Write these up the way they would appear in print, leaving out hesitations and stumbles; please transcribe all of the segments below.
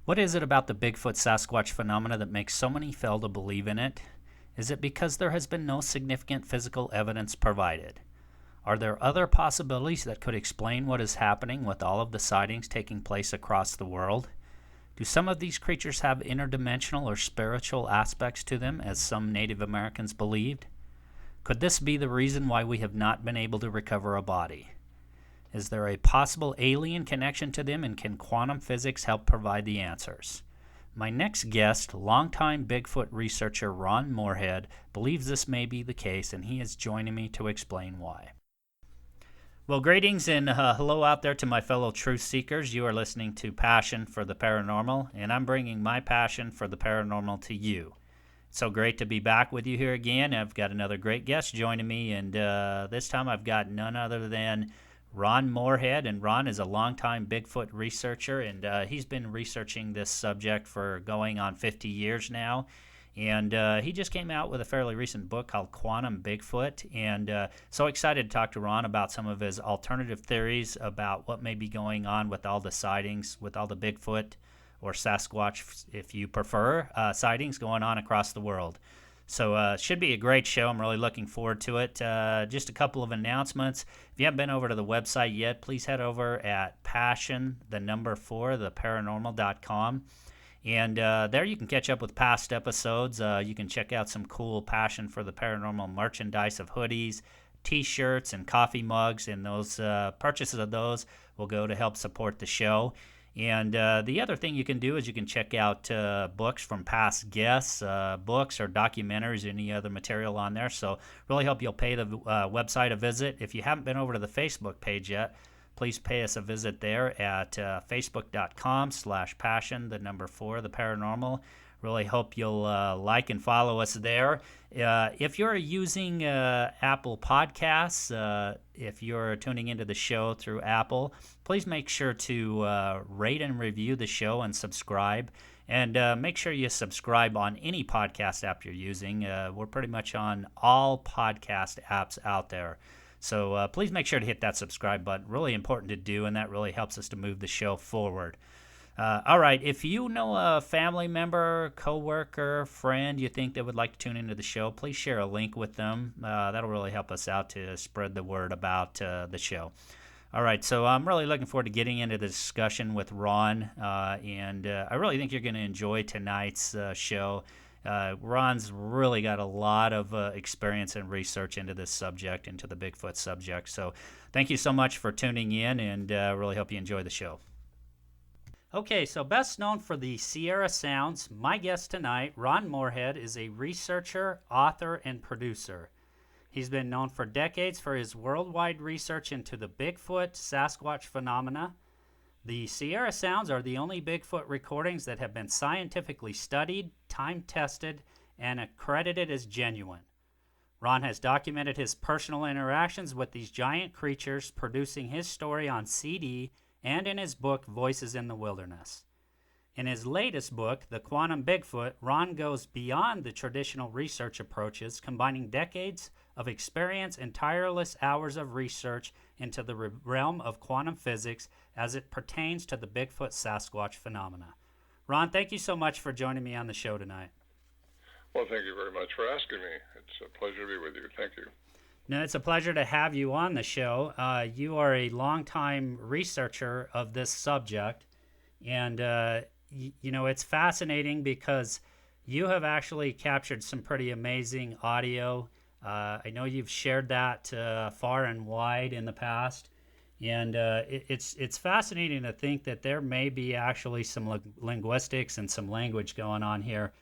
What is it about the Bigfoot Sasquatch phenomena that makes so many fail to believe in it? Is it because there has been no significant physical evidence provided? Are there other possibilities that could explain what is happening with all of the sightings taking place across the world? Do some of these creatures have interdimensional or spiritual aspects to them, as some Native Americans believed? Could this be the reason why we have not been able to recover a body? Is there a possible alien connection to them, and can quantum physics help provide the answers? My next guest, longtime Bigfoot researcher Ron Morehead, believes this may be the case, and he is joining me to explain why. Well, greetings and hello out there to my fellow truth seekers. You are listening to Passion for the Paranormal, and I'm bringing my passion for the paranormal to you. It's so great to be back with you here again. I've got another great guest joining me, and this time I've got none other than Ron Morehead, and Ron is a longtime Bigfoot researcher, and he's been researching this subject for going on 50 years now. And he just came out with a fairly recent book called Quantum Bigfoot, and so excited to talk to Ron about some of his alternative theories about what may be going on with all the sightings, with all the Bigfoot, or Sasquatch, if you prefer, sightings going on across the world. So it should be a great show. I'm really looking forward to it. Just a couple of announcements. If you haven't been over to the website yet, please head over at theParanormal.com. And there you can catch up with past episodes. You can check out some cool Passion for the Paranormal merchandise of hoodies, T-shirts, and coffee mugs. And those purchases of those will go to help support the show. And the other thing you can do is you can check out books from past guests, books or documentaries, or any other material on there. So really hope you'll pay the website a visit. If you haven't been over to the Facebook page yet, please pay us a visit there at facebook.com/passion, the number 4, the paranormal. Really hope you'll like and follow us there. If you're using Apple Podcasts, if you're tuning into the show through Apple, please make sure to rate and review the show and subscribe. And make sure you subscribe on any podcast app you're using. We're pretty much on all podcast apps out there. So please make sure to hit that subscribe button. Really important to do, and that really helps us to move the show forward. All right, if you know a family member, coworker, friend you think that would like to tune into the show, please share a link with them. That'll really help us out to spread the word about the show. All right, so I'm really looking forward to getting into the discussion with Ron, and I really think you're going to enjoy tonight's show. Ron's really got a lot of experience and research into this subject, into the Bigfoot subject. So thank you so much for tuning in, and really hope you enjoy the show. Okay, so best known for the Sierra Sounds, my guest tonight, Ron Morehead, is a researcher, author, and producer. He's been known for decades for his worldwide research into the Bigfoot, Sasquatch phenomena. The Sierra Sounds are the only Bigfoot recordings that have been scientifically studied, time-tested, and accredited as genuine. Ron has documented his personal interactions with these giant creatures, producing his story on CD and in his book, Voices in the Wilderness. In his latest book, The Quantum Bigfoot, Ron goes beyond the traditional research approaches, combining decades of experience and tireless hours of research into the realm of quantum physics as it pertains to the Bigfoot Sasquatch phenomena. Ron, thank you so much for joining me on the show tonight. Well, thank you very much for asking me. It's a pleasure to be with you. Thank you. No, it's a pleasure to have you on the show. You are a longtime researcher of this subject, and you know, it's fascinating because you have actually captured some pretty amazing audio. I know you've shared that far and wide in the past, and it's fascinating to think that there may be actually some linguistics and some language going on here.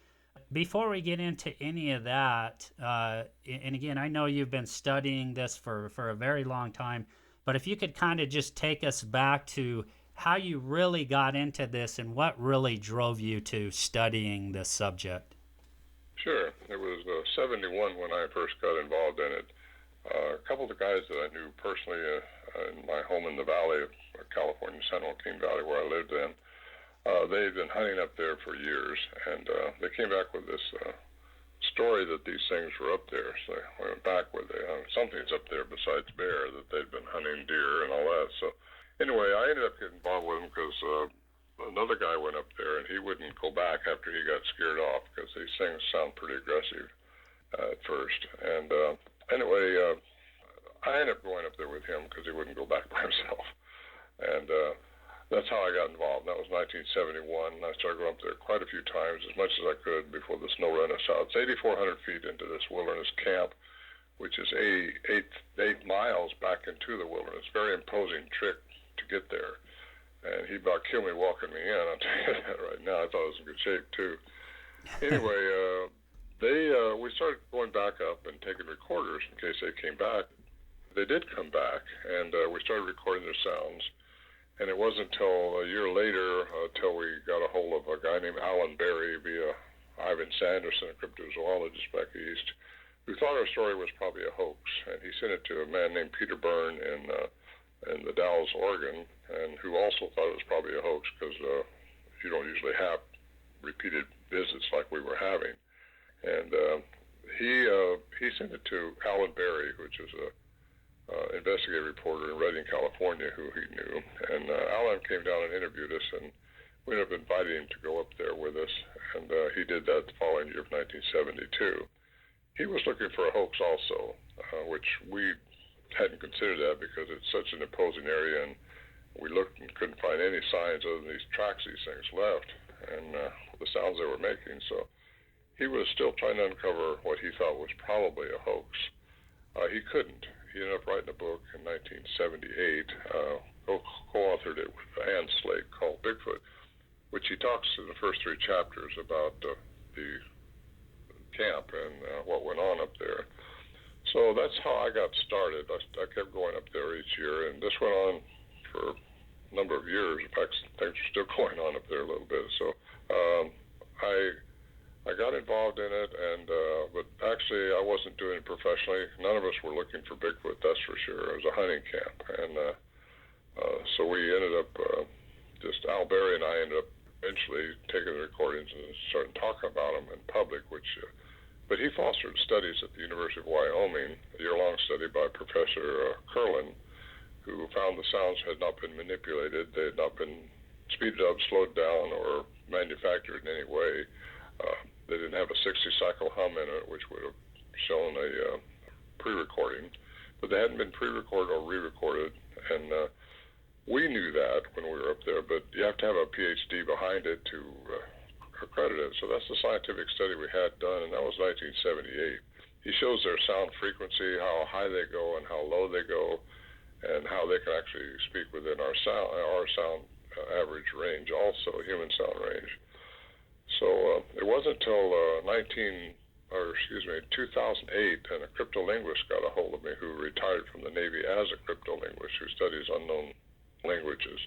Before we get into any of that, and again, I know you've been studying this for a very long time, but if you could kind of just take us back to how you really got into this and what really drove you to studying this subject. Sure. It was 71 when I first got involved in it. A couple of the guys that I knew personally in my home in the valley of California, San Joaquin Valley, where I lived then, they'd been hunting up there for years, and they came back with this story that these things were up there. So I went back with something's up there besides bear, that they'd been hunting deer and all that. So anyway, I ended up getting involved with them because another guy went up there, and he wouldn't go back after he got scared off because these things sound pretty aggressive at first. And anyway, I ended up going up there with him because he wouldn't go back by himself. And that's how I got involved. That was 1971. I started going up there quite a few times, as much as I could before the snow ran us out. It's 8,400 feet into this wilderness camp, which is 8 miles back into the wilderness. Very imposing trick to get there. And he about killed me walking me in. I'll tell you that right now. I thought I was in good shape, too. Anyway, we started going back up and taking recorders in case they came back. They did come back, and we started recording their sounds. And it wasn't until a year later until we got a hold of a guy named Alan Berry via Ivan Sanderson, a cryptozoologist back east, who thought our story was probably a hoax. And he sent it to a man named Peter Byrne in the Dalles, Oregon, and who also thought it was probably a hoax because you don't usually have repeated visits like we were having. And he sent it to Alan Berry, which is a investigative reporter in Redding, California, who he knew. And Alan came down and interviewed us, and we ended up inviting him to go up there with us. And he did that the following year of 1972. He was looking for a hoax also, which we hadn't considered that because it's such an imposing area, and we looked and couldn't find any signs other than these tracks these things left and the sounds they were making. So he was still trying to uncover what he thought was probably a hoax. He couldn't. He ended up writing a book in 1978, co-authored it with Ann Slate, called Bigfoot, which he talks in the first 3 chapters about the camp and what went on up there. So that's how I got started. I kept going up there each year, and this went on for a number of years. In fact, things are still going on up there a little bit. So I got involved in it, and but actually I wasn't doing it professionally. None of us were looking for Bigfoot, that's for sure. It was a hunting camp, and so we ended up just Al Berry and I ended up eventually taking the recordings and starting talking about them in public, which. But he fostered studies at the University of Wyoming, a year-long study by Professor Curlin, who found the sounds had not been manipulated. They had not been speeded up, slowed down, or manufactured in any way. They didn't have a 60-cycle hum in it, which would have shown a pre-recording. But they hadn't been pre-recorded or re-recorded. And we knew that when we were up there, but you have to have a PhD behind it to accredit it. So that's the scientific study we had done, and that was 1978. He shows their sound frequency, how high they go and how low they go, and how they can actually speak within our sound average range, also human sound range. So it wasn't until 2008, and a cryptolinguist got a hold of me who retired from the Navy as a cryptolinguist who studies unknown languages.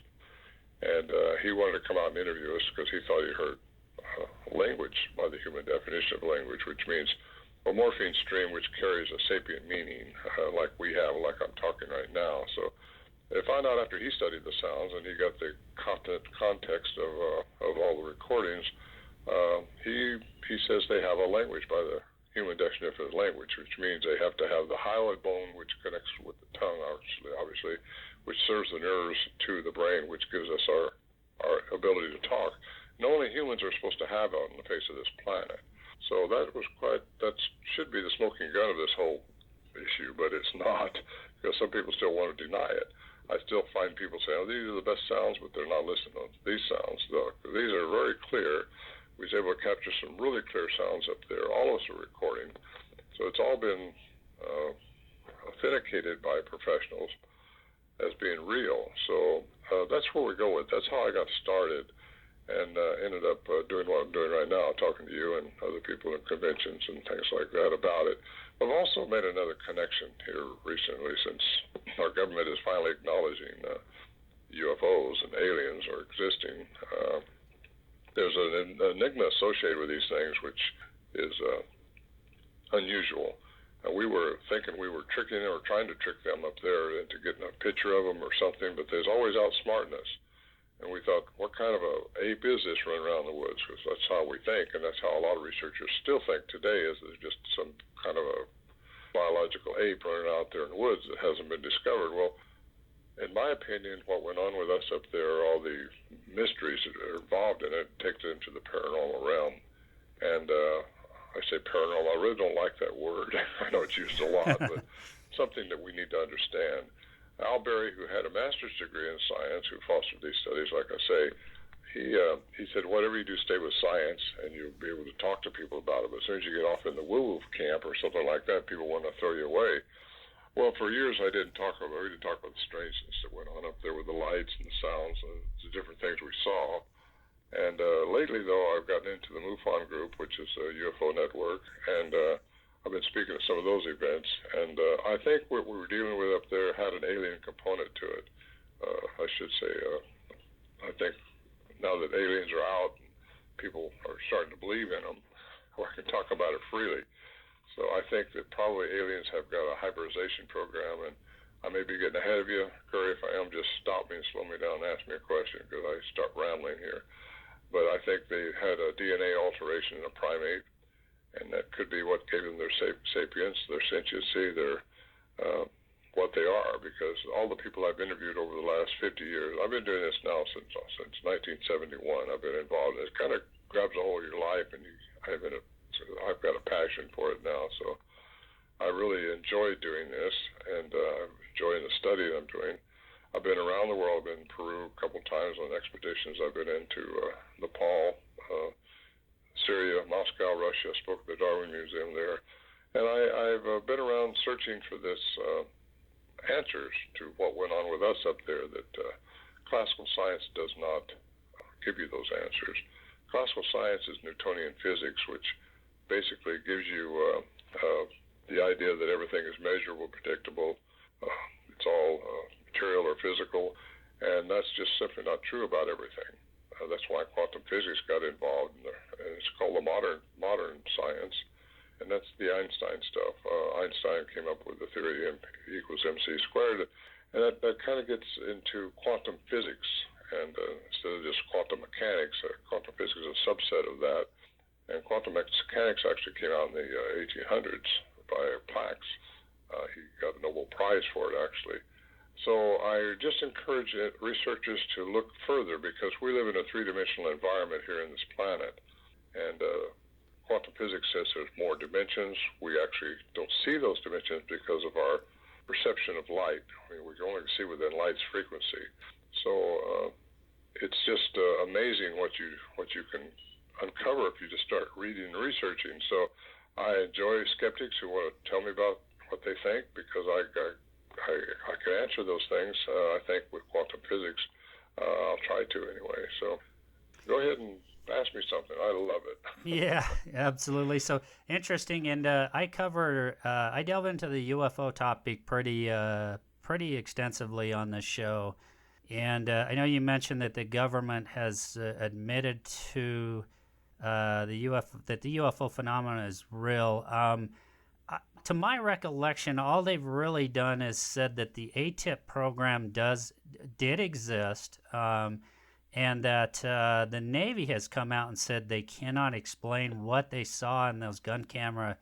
And he wanted to come out and interview us because he thought he heard language by the human definition of language, which means a morphine stream which carries a sapient meaning, like we have, like I'm talking right now. So I found out after he studied the sounds and he got the context of all the recordings. He says they have a language by the human definition of language, which means they have to have the hyoid bone, which connects with the tongue, obviously, which serves the nerves to the brain, which gives us our ability to talk. And only humans are supposed to have on the face of this planet. So that should be the smoking gun of this whole issue, but it's not, because some people still want to deny it. I still find people saying, oh, these are the best sounds, but they're not listening to these sounds. These are very clear. We was able to capture some really clear sounds up there. All of us are recording. So it's all been authenticated by professionals as being real. So that's where we go with. That's how I got started, and ended up doing what I'm doing right now, talking to you and other people in conventions and things like that about it. I've also made another connection here recently, since our government is finally acknowledging UFOs and aliens are existing. There's an enigma associated with these things, which is unusual. We were thinking we were tricking them or trying to trick them up there into getting a picture of them or something, but there's always outsmarting us. And we thought, what kind of a ape is this running around the woods? Because that's how we think, and that's how a lot of researchers still think today, is there's just some kind of a biological ape running out there in the woods that hasn't been discovered. Well, in my opinion, what went on with us up there, all the mysteries that are involved in it, takes it into the paranormal realm. And I say paranormal, I really don't like that word. I know it's used a lot, but something that we need to understand. Al Berry, who had a master's degree in science, who fostered these studies, like I say, he said, whatever you do, stay with science, and you'll be able to talk to people about it. But as soon as you get off in the woo-woo camp or something like that, people want to throw you away. Well, for years we didn't talk about the strangeness that went on up there with the lights and the sounds and the different things we saw. And lately, though, I've gotten into the MUFON group, which is a UFO network, and I've been speaking at some of those events. And I think what we were dealing with up there had an alien component to it. I should say, I think now that aliens are out, and people are starting to believe in them, I can talk about it freely. So I think that probably aliens have got a hybridization program, and I may be getting ahead of you. Curry, if I am, just stop me and slow me down and ask me a question, because I start rambling here. But I think they had a DNA alteration in a primate, and that could be what gave them their sapience, their sentiency, their what they are. Because all the people I've interviewed over the last 50 years, I've been doing this now since 1971. I've been involved. It kind of grabs a hold of your life, and I've got a passion for it now. So I really enjoy doing this, and I'm enjoying the study that I'm doing. I've been around the world. I've been in Peru a couple times on expeditions. I've been into Nepal, Syria, Moscow, Russia. I spoke at the Darwin Museum there. And I've been around searching for this answers to what went on with us up there that classical science does not give you those answers. Classical science is Newtonian physics, which basically gives you the idea that everything is measurable, predictable. It's all material or physical, and that's just simply not true about everything. That's why quantum physics got involved, and it's called the modern science, and that's the Einstein stuff. Einstein came up with the theory M equals mc squared, and that kind of gets into quantum physics, and instead of just quantum mechanics, quantum physics is a subset of that. And quantum mechanics actually came out in the 1800s by Planck. He got a Nobel Prize for it, actually. So I just encourage researchers to look further, because we live in a three-dimensional environment here in this planet. And quantum physics says there's more dimensions. We actually don't see those dimensions because of our perception of light. I mean, we can only see within light's frequency. So it's just amazing what you can uncover if you just start reading and researching. So I enjoy skeptics who want to tell me about what they think, because I can answer those things. I think with quantum physics, I'll try to anyway. So go ahead and ask me something. I love it. Yeah, absolutely. So interesting. And I delve into the UFO topic pretty extensely on this show. And I know you mentioned that the government has admitted to that the UFO phenomenon is real. To my recollection, all they've really done is said that the ATIP program did exist, and that the Navy has come out and said they cannot explain what they saw in those gun camera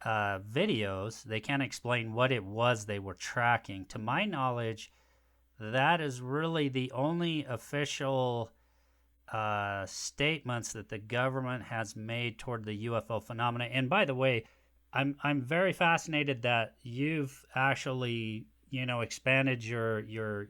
videos. They can't explain what it was they were tracking. To my knowledge, that is really the only official statements that the government has made toward the UFO phenomena. And by the way, I'm very fascinated that you've actually expanded your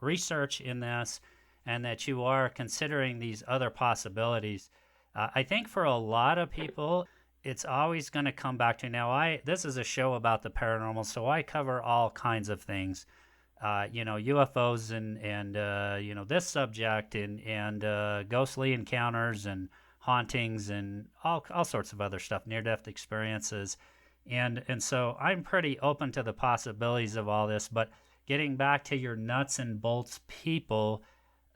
research in this, and that you are considering these other possibilities. I think for a lot of people, it's always going to come back to, this is a show about the paranormal, so I cover all kinds of things. UFOs and this subject and ghostly encounters and hauntings and all sorts of other stuff, near-death experiences. And so I'm pretty open to the possibilities of all this. But getting back to your nuts and bolts people,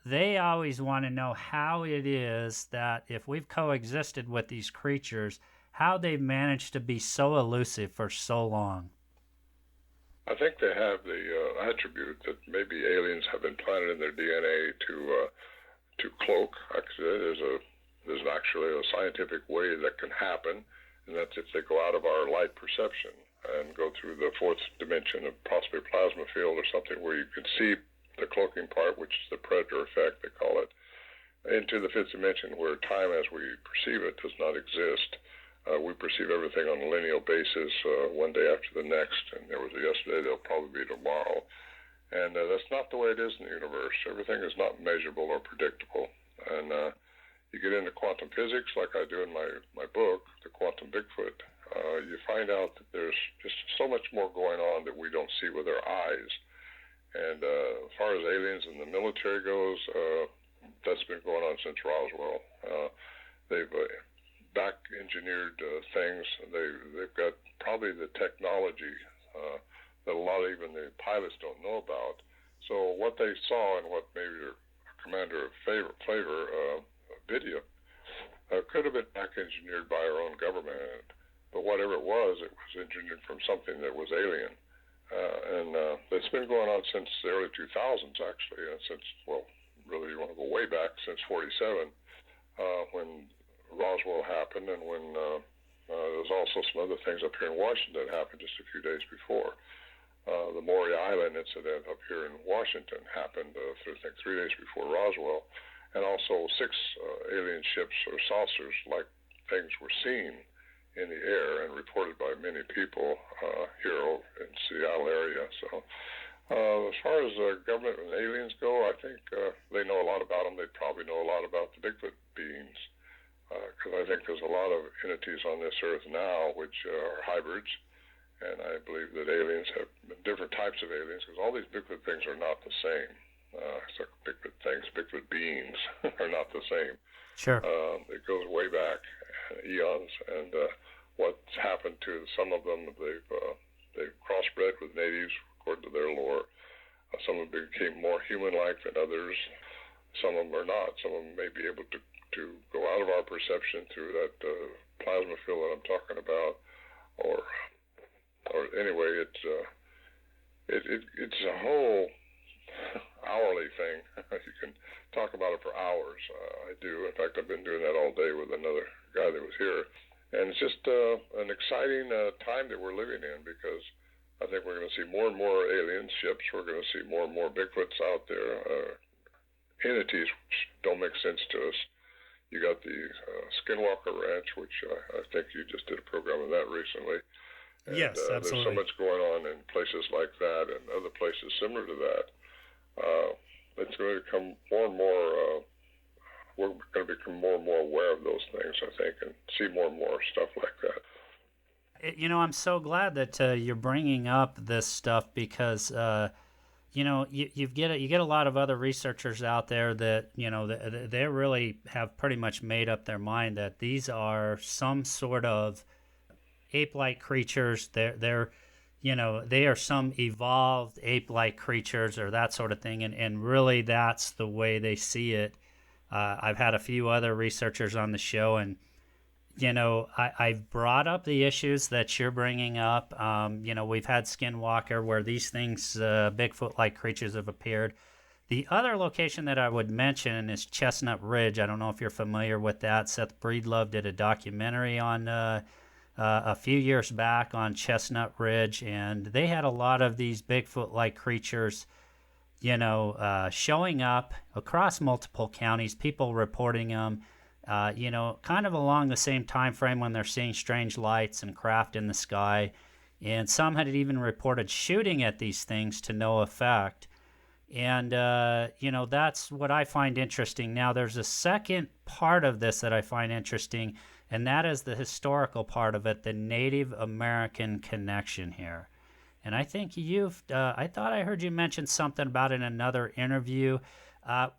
they always want to know how it is that if we've coexisted with these creatures, how they've managed to be so elusive for so long. I think they have the attribute that maybe aliens have implanted in their DNA to cloak. Actually, there's actually a scientific way that can happen, and that's if they go out of our light perception. and go through the fourth dimension of possibly plasma field or something where you can see the cloaking part, which is the predator effect, they call it, into the fifth dimension where time as we perceive it does not exist. We perceive everything on a linear basis, one day after the next, and there was a yesterday, there'll probably be tomorrow. And that's not the way it is in the universe. Everything is not measurable or predictable. And you get into quantum physics, like I do in my book, The Quantum Bigfoot, you find out that there's just so much more going on that we don't see with our eyes. And as far as aliens in the military goes, that's been going on since Roswell. They've back-engineered things. They've got probably the technology that a lot of even the pilots don't know about. So what they saw and what maybe their commander of flavor video could have been back-engineered by our own government. But whatever it was engineered from something that was alien. And it's been going on since the early 2000s, actually, since, well, really you want to go way back, since 47, when Roswell happened, and when there's also some other things up here in Washington that happened just a few days before. The Morehead Island incident up here in Washington happened, I think, 3 days before Roswell, and also 6 alien ships or saucers like things were seen in the air and reported by many people here in the Seattle area. So as far as government and aliens go, I think they know a lot about them. They probably know a lot about the Bigfoot beings, because I think there's a lot of entities on this earth now which are hybrids, and I believe that aliens have different types of aliens, because all these Bigfoot things are not the same. So Bigfoot things, Bigfoot beings are not the same. Sure. It goes way back eons, and what's happened to some of them, they've crossbred with natives according to their lore. Some of them became more human-like than others. Some of them are not. Some of them may be able to go out of our perception through that plasma field that I'm talking about, or anyway, it's a whole hourly thing. You can talk about it for hours. I do. In fact, I've been doing that all day with another guy that was here. And it's just an exciting time that we're living in, because I think we're going to see more and more alien ships. We're going to see more and more Bigfoots out there, entities which don't make sense to us. You got the Skinwalker Ranch, which I think you just did a program on that recently. And, yes, absolutely. There's so much going on in places like that and other places similar to that. It's going to become more and more, we're going to become more and more aware of those things, I think, and see more and more stuff like that. You know, I'm so glad that you're bringing up this stuff, because, you know, you get a lot of other researchers out there that, you know, they really have pretty much made up their mind that these are some sort of ape-like creatures. They're you know, they are some evolved ape-like creatures or that sort of thing, and really that's the way they see it. I've had a few other researchers on the show, and, you know, I've brought up the issues that you're bringing up. You know, we've had Skinwalker where these things, Bigfoot-like creatures have appeared. The other location that I would mention is Chestnut Ridge. I don't know if you're familiar with that. Seth Breedlove did a documentary on a few years back on Chestnut Ridge, and they had a lot of these Bigfoot-like creatures, you know, showing up across multiple counties, people reporting them, you know, kind of along the same time frame when they're seeing strange lights and craft in the sky. And some had even reported shooting at these things to no effect. And, you know, that's what I find interesting. Now, there's a second part of this that I find interesting, and that is the historical part of it, the Native American connection here. And I think I thought I heard you mention something about it in another interview.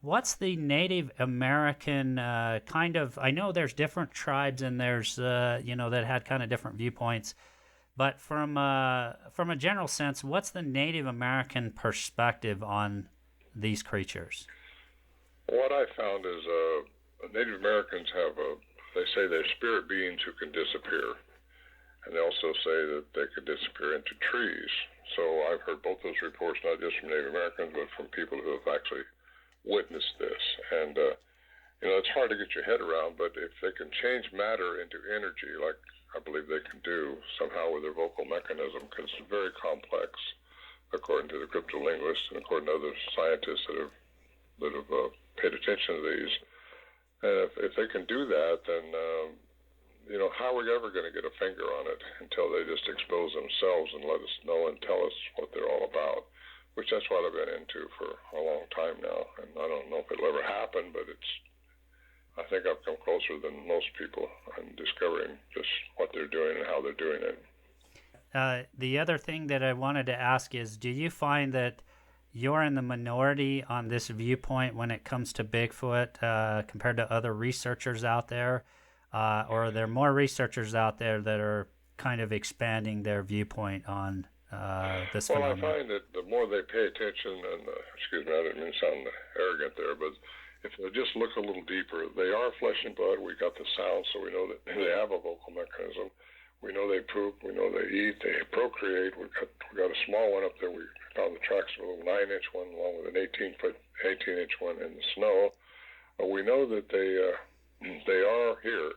What's the Native American kind of, I know there's different tribes and there's, you know, that had kind of different viewpoints. But from a general sense, what's the Native American perspective on these creatures? What I found is Native Americans have they say they're spirit beings who can disappear. And they also say that they could disappear into trees. So I've heard both those reports, not just from Native Americans, but from people who have actually witnessed this. And It's hard to get your head around, but if they can change matter into energy, like I believe they can do somehow with their vocal mechanism, because it's very complex, according to the cryptolinguists and according to other scientists that have paid attention to these. And if they can do that, then how are we ever going to get a finger on it until they just expose themselves and let us know and tell us what they're all about, which that's what I've been into for a long time now. And I don't know if it'll ever happen, but I think I've come closer than most people in discovering just what they're doing and how they're doing it. The other thing that I wanted to ask is, do you find that you're in the minority on this viewpoint when it comes to Bigfoot compared to other researchers out there? Or are there more researchers out there that are kind of expanding their viewpoint on this phenomenon? Well, I find that the more they pay attention, and excuse me, I didn't mean to sound arrogant there, but if they just look a little deeper, they are flesh and blood. We got the sound, so we know that they have a vocal mechanism. We know they poop. We know they eat. They procreate. We got a small one up there. We found the tracks of a little 9-inch one along with an 18-inch one in the snow. We know that they are here,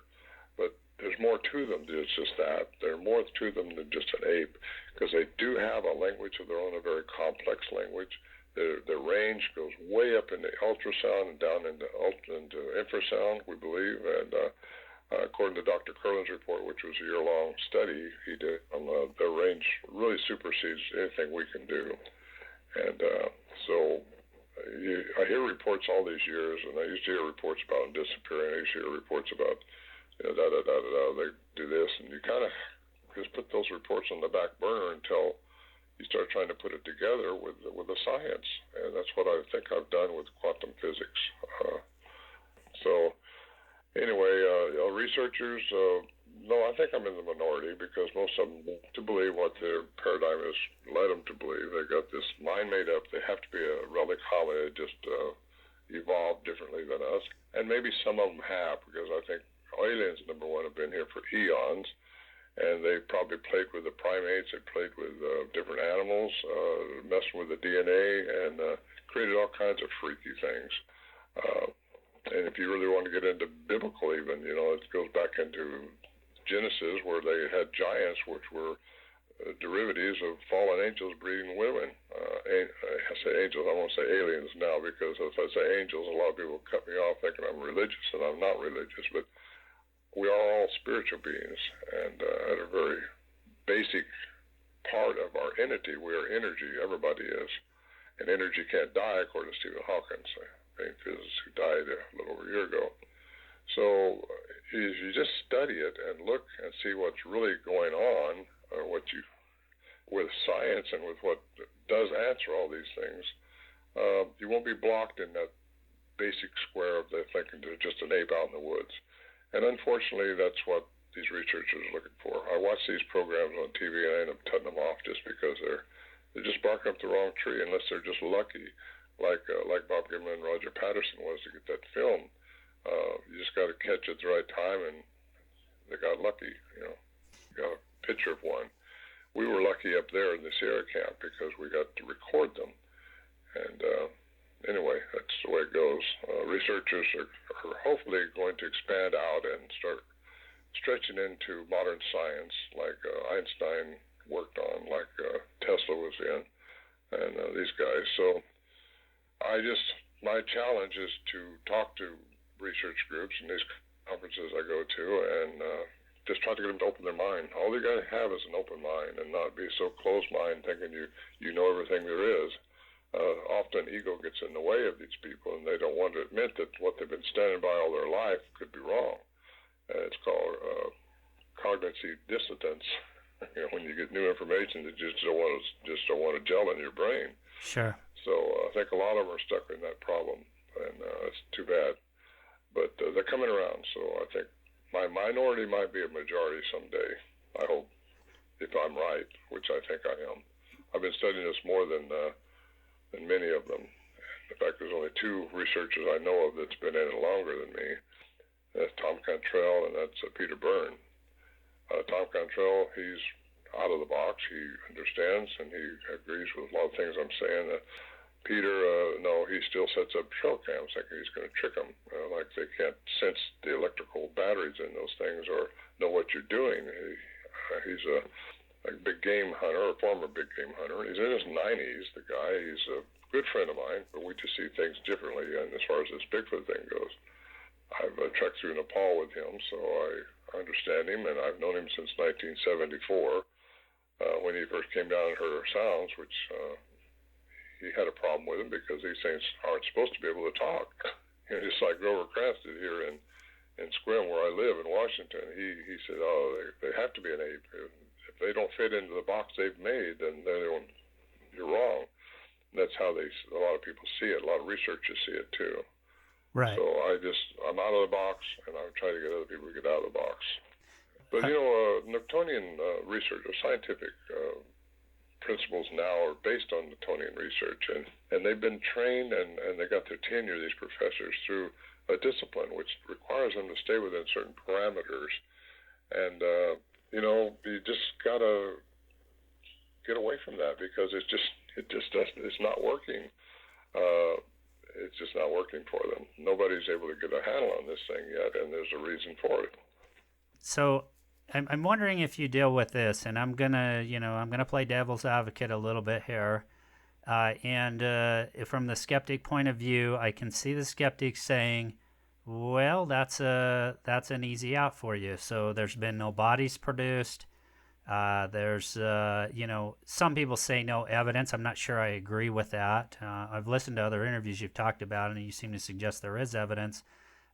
but there's more to them than just that. There's more to them than just an ape, because they do have a language of their own, a very complex language. Their range goes way up into ultrasound and down into infrasound, we believe. And according to Dr. Curlin's report, which was a year-long study he did, their range really supersedes anything we can do. And I hear reports all these years, and I used to hear reports about them disappearing. I used to hear reports about, they do this, and you kind of just put those reports on the back burner until you start trying to put it together with the science, and that's what I think I've done with quantum physics. So anyway, researchers, no, I think I'm in the minority, because most of them want to believe what their paradigm has led them to believe. They got this mind made up. They have to be a relic hominid, just evolved differently than us, and maybe some of them have, because I think aliens, number one, have been here for eons. And they probably played with the primates, they played with different animals, messing with the DNA, and created all kinds of freaky things. And if you really want to get into biblical even, it goes back into Genesis, where they had giants, which were derivatives of fallen angels breeding women. I say angels, I won't say aliens now, because if I say angels, a lot of people cut me off thinking I'm religious, and I'm not religious, but we are all spiritual beings, and at a very basic part of our entity, we are energy. Everybody is. And energy can't die, according to Stephen Hawking, a physicist who died a little over a year ago. So if you just study it and look and see what's really going on, with science and with what does answer all these things, you won't be blocked in that basic square of the thinking there's just an ape out in the woods. And unfortunately, that's what these researchers are looking for. I watch these programs on TV, and I end up cutting them off just because they're just barking up the wrong tree, unless they're just lucky, like Bob Gimlin and Roger Patterson was to get that film. You just got to catch it at the right time, and they got lucky. Got a picture of one. We were lucky up there in the Sierra camp because we got to record them. And anyway, that's the way it goes. Researchers are hopefully going to expand out and start stretching into modern science, like Einstein worked on, like Tesla was in, and these guys. So my challenge is to talk to research groups and these conferences I go to, and just try to get them to open their mind. All they got to have is an open mind, and not be so closed-minded thinking you know everything there is. Often ego gets in the way of these people, and they don't want to admit that what they've been standing by all their life could be wrong. It's called cognitive dissonance. When you get new information that you just don't want to gel in your brain. Sure. So I think a lot of them are stuck in that problem, and it's too bad. But they're coming around, so I think my minority might be a majority someday. I hope, if I'm right, which I think I am. I've been studying this more than many of them. In fact, there's only two researchers I know of that's been in it longer than me. That's Tom Cantrell, and that's Peter Byrne. Tom Cantrell, he's out of the box. He understands, and he agrees with a lot of things I'm saying. Peter, no, he still sets up trail cams thinking he's going to trick them. Like they can't sense the electrical batteries in those things or know what you're doing. He's a big game hunter, a former big game hunter. He's in his 90s, the guy. He's a good friend of mine, but we just see things differently. And as far as this Bigfoot thing goes, I've trekked through Nepal with him, so I understand him, and I've known him since 1974 when he first came down and heard our sounds, which he had a problem with him because these things aren't supposed to be able to talk. Just like Grover Krantz did here in Squim, where I live in Washington. He said, oh, they have to be an ape. If they don't fit into the box they've made, then you're wrong. And that's how a lot of people see it. A lot of researchers see it too. Right. So I'm out of the box, and I try to get other people to get out of the box. But Newtonian research, or scientific principles now are based on Newtonian research, and they've been trained and they got their tenure, these professors, through a discipline which requires them to stay within certain parameters. And you just gotta get away from that because it's not working. It's just not working for them. Nobody's able to get a handle on this thing yet, and there's a reason for it. So I'm wondering if you deal with this, and I'm gonna play devil's advocate a little bit here. And from the skeptic point of view, I can see the skeptic saying, well, that's an easy out for you. So there's been no bodies produced. There's, some people say no evidence. I'm not sure I agree with that. I've listened to other interviews you've talked about, and you seem to suggest there is evidence.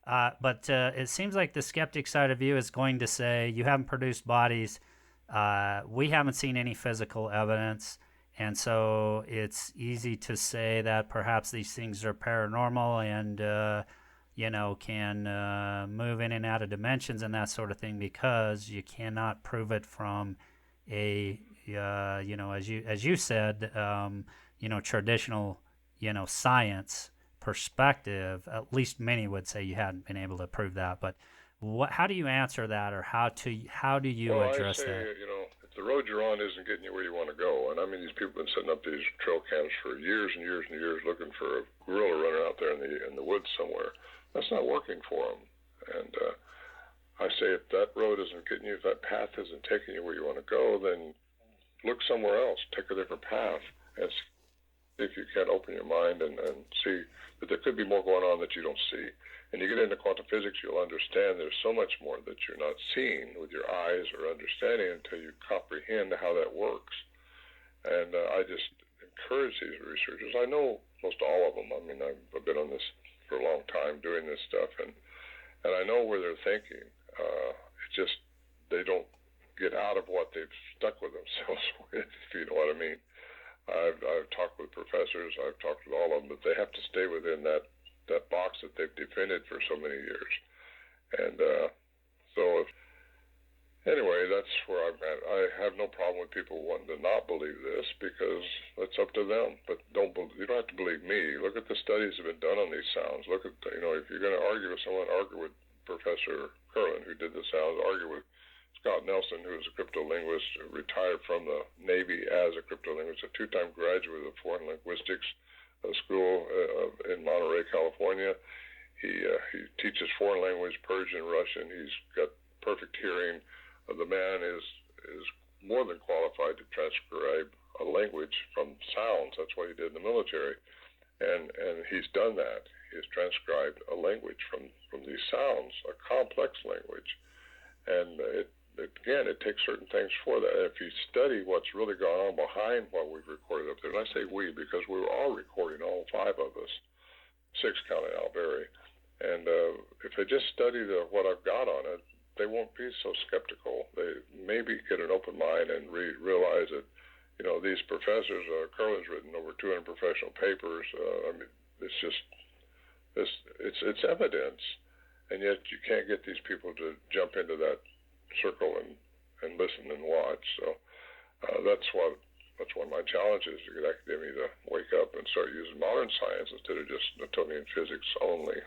But it seems like the skeptic side of you is going to say, you haven't produced bodies. We haven't seen any physical evidence. And so it's easy to say that perhaps these things are paranormal and, can move in and out of dimensions and that sort of thing because you cannot prove it from a, as you said, traditional, science perspective. At least many would say you hadn't been able to prove that. But how do you answer that, or how do you address that? If the road you're on isn't getting you where you want to go, and I mean these people have been setting up these trail cams for years and years and years, looking for a gorilla running out there in the woods somewhere. That's not working for them. And I say if that road isn't getting you, if that path isn't taking you where you want to go, then look somewhere else. Take a different path and see if you can't open your mind and see that there could be more going on that you don't see. And you get into quantum physics, you'll understand there's so much more that you're not seeing with your eyes or understanding until you comprehend how that works. And I just encourage these researchers. I know most all of them. I mean, I've been on this for a long time doing this stuff, and I know where they're thinking. It's just they don't get out of what they've stuck with themselves with, if you know what I mean. I've talked with professors, I've talked with all of them, but they have to stay within that box that they've defended for so many years. And anyway, that's where I'm at. I have no problem with people wanting to not believe this because it's up to them. But you don't have to believe me. Look at the studies that have been done on these sounds. Look at, if you're going to argue with someone, argue with Professor Curlin, who did the sounds, argue with Scott Nelson, who is a cryptolinguist, retired from the Navy as a cryptolinguist, a two-time graduate of foreign linguistics school in Monterey, California. He teaches foreign language, Persian, Russian. He's got perfect hearing. The man is more than qualified to transcribe a language from sounds. That's what he did in the military, and he's done that. He's transcribed a language from these sounds, a complex language, and it takes certain things for that. If you study what's really gone on behind what we've recorded up there, and I say we because we were all recording, all five of us, six counting Al Berry, and if they just study what I've got on it, they won't be so skeptical. They maybe get an open mind and realize that, these professors, Curlin's written over 200 professional papers. It's just, it's evidence, and yet you can't get these people to jump into that circle and listen and watch. So that's one of my challenges, to get academia to wake up and start using modern science instead of just Newtonian physics only.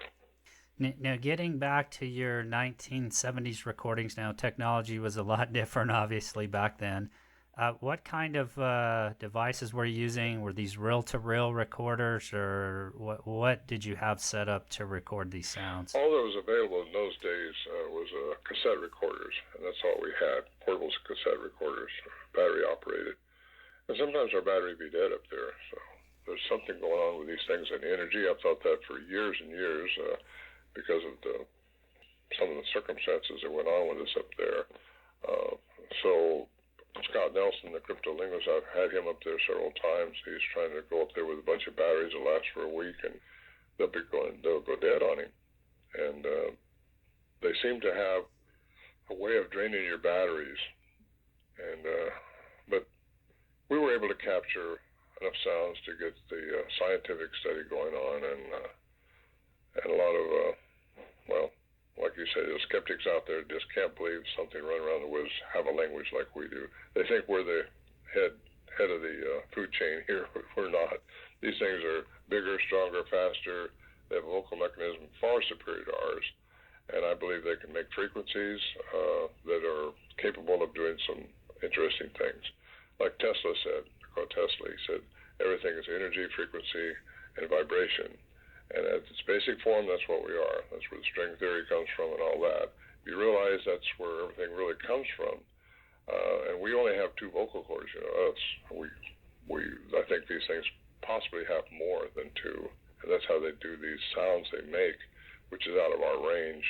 Now, getting back to your 1970s recordings, now technology was a lot different, obviously, back then. What kind of devices were you using? Were these reel-to-reel recorders, or what did you have set up to record these sounds? All that was available in those days was cassette recorders, and that's all we had, portable cassette recorders, battery operated. And sometimes our battery would be dead up there, so there's something going on with these things and energy. I've thought that for years and years because of some of the circumstances that went on with us up there. So Scott Nelson, the cryptolinguist, I've had him up there several times. He's trying to go up there with a bunch of batteries that last for a week, and they'll go dead on him. And they seem to have a way of draining your batteries. And but we were able to capture enough sounds to get the scientific study going on, and a lot of like you say, the skeptics out there just can't believe something running around the woods have a language like we do. They think we're the head of the food chain here. We're not. These things are bigger, stronger, faster. They have a vocal mechanism far superior to ours, and I believe they can make frequencies that are capable of doing some interesting things. Like Tesla said, he said, everything is energy, frequency, and vibration. And at its basic form, that's what we are. That's where the string theory comes from and all that. You realize that's where everything really comes from. And we only have two vocal cords, I think these things possibly have more than two. And that's how they do these sounds they make, which is out of our range.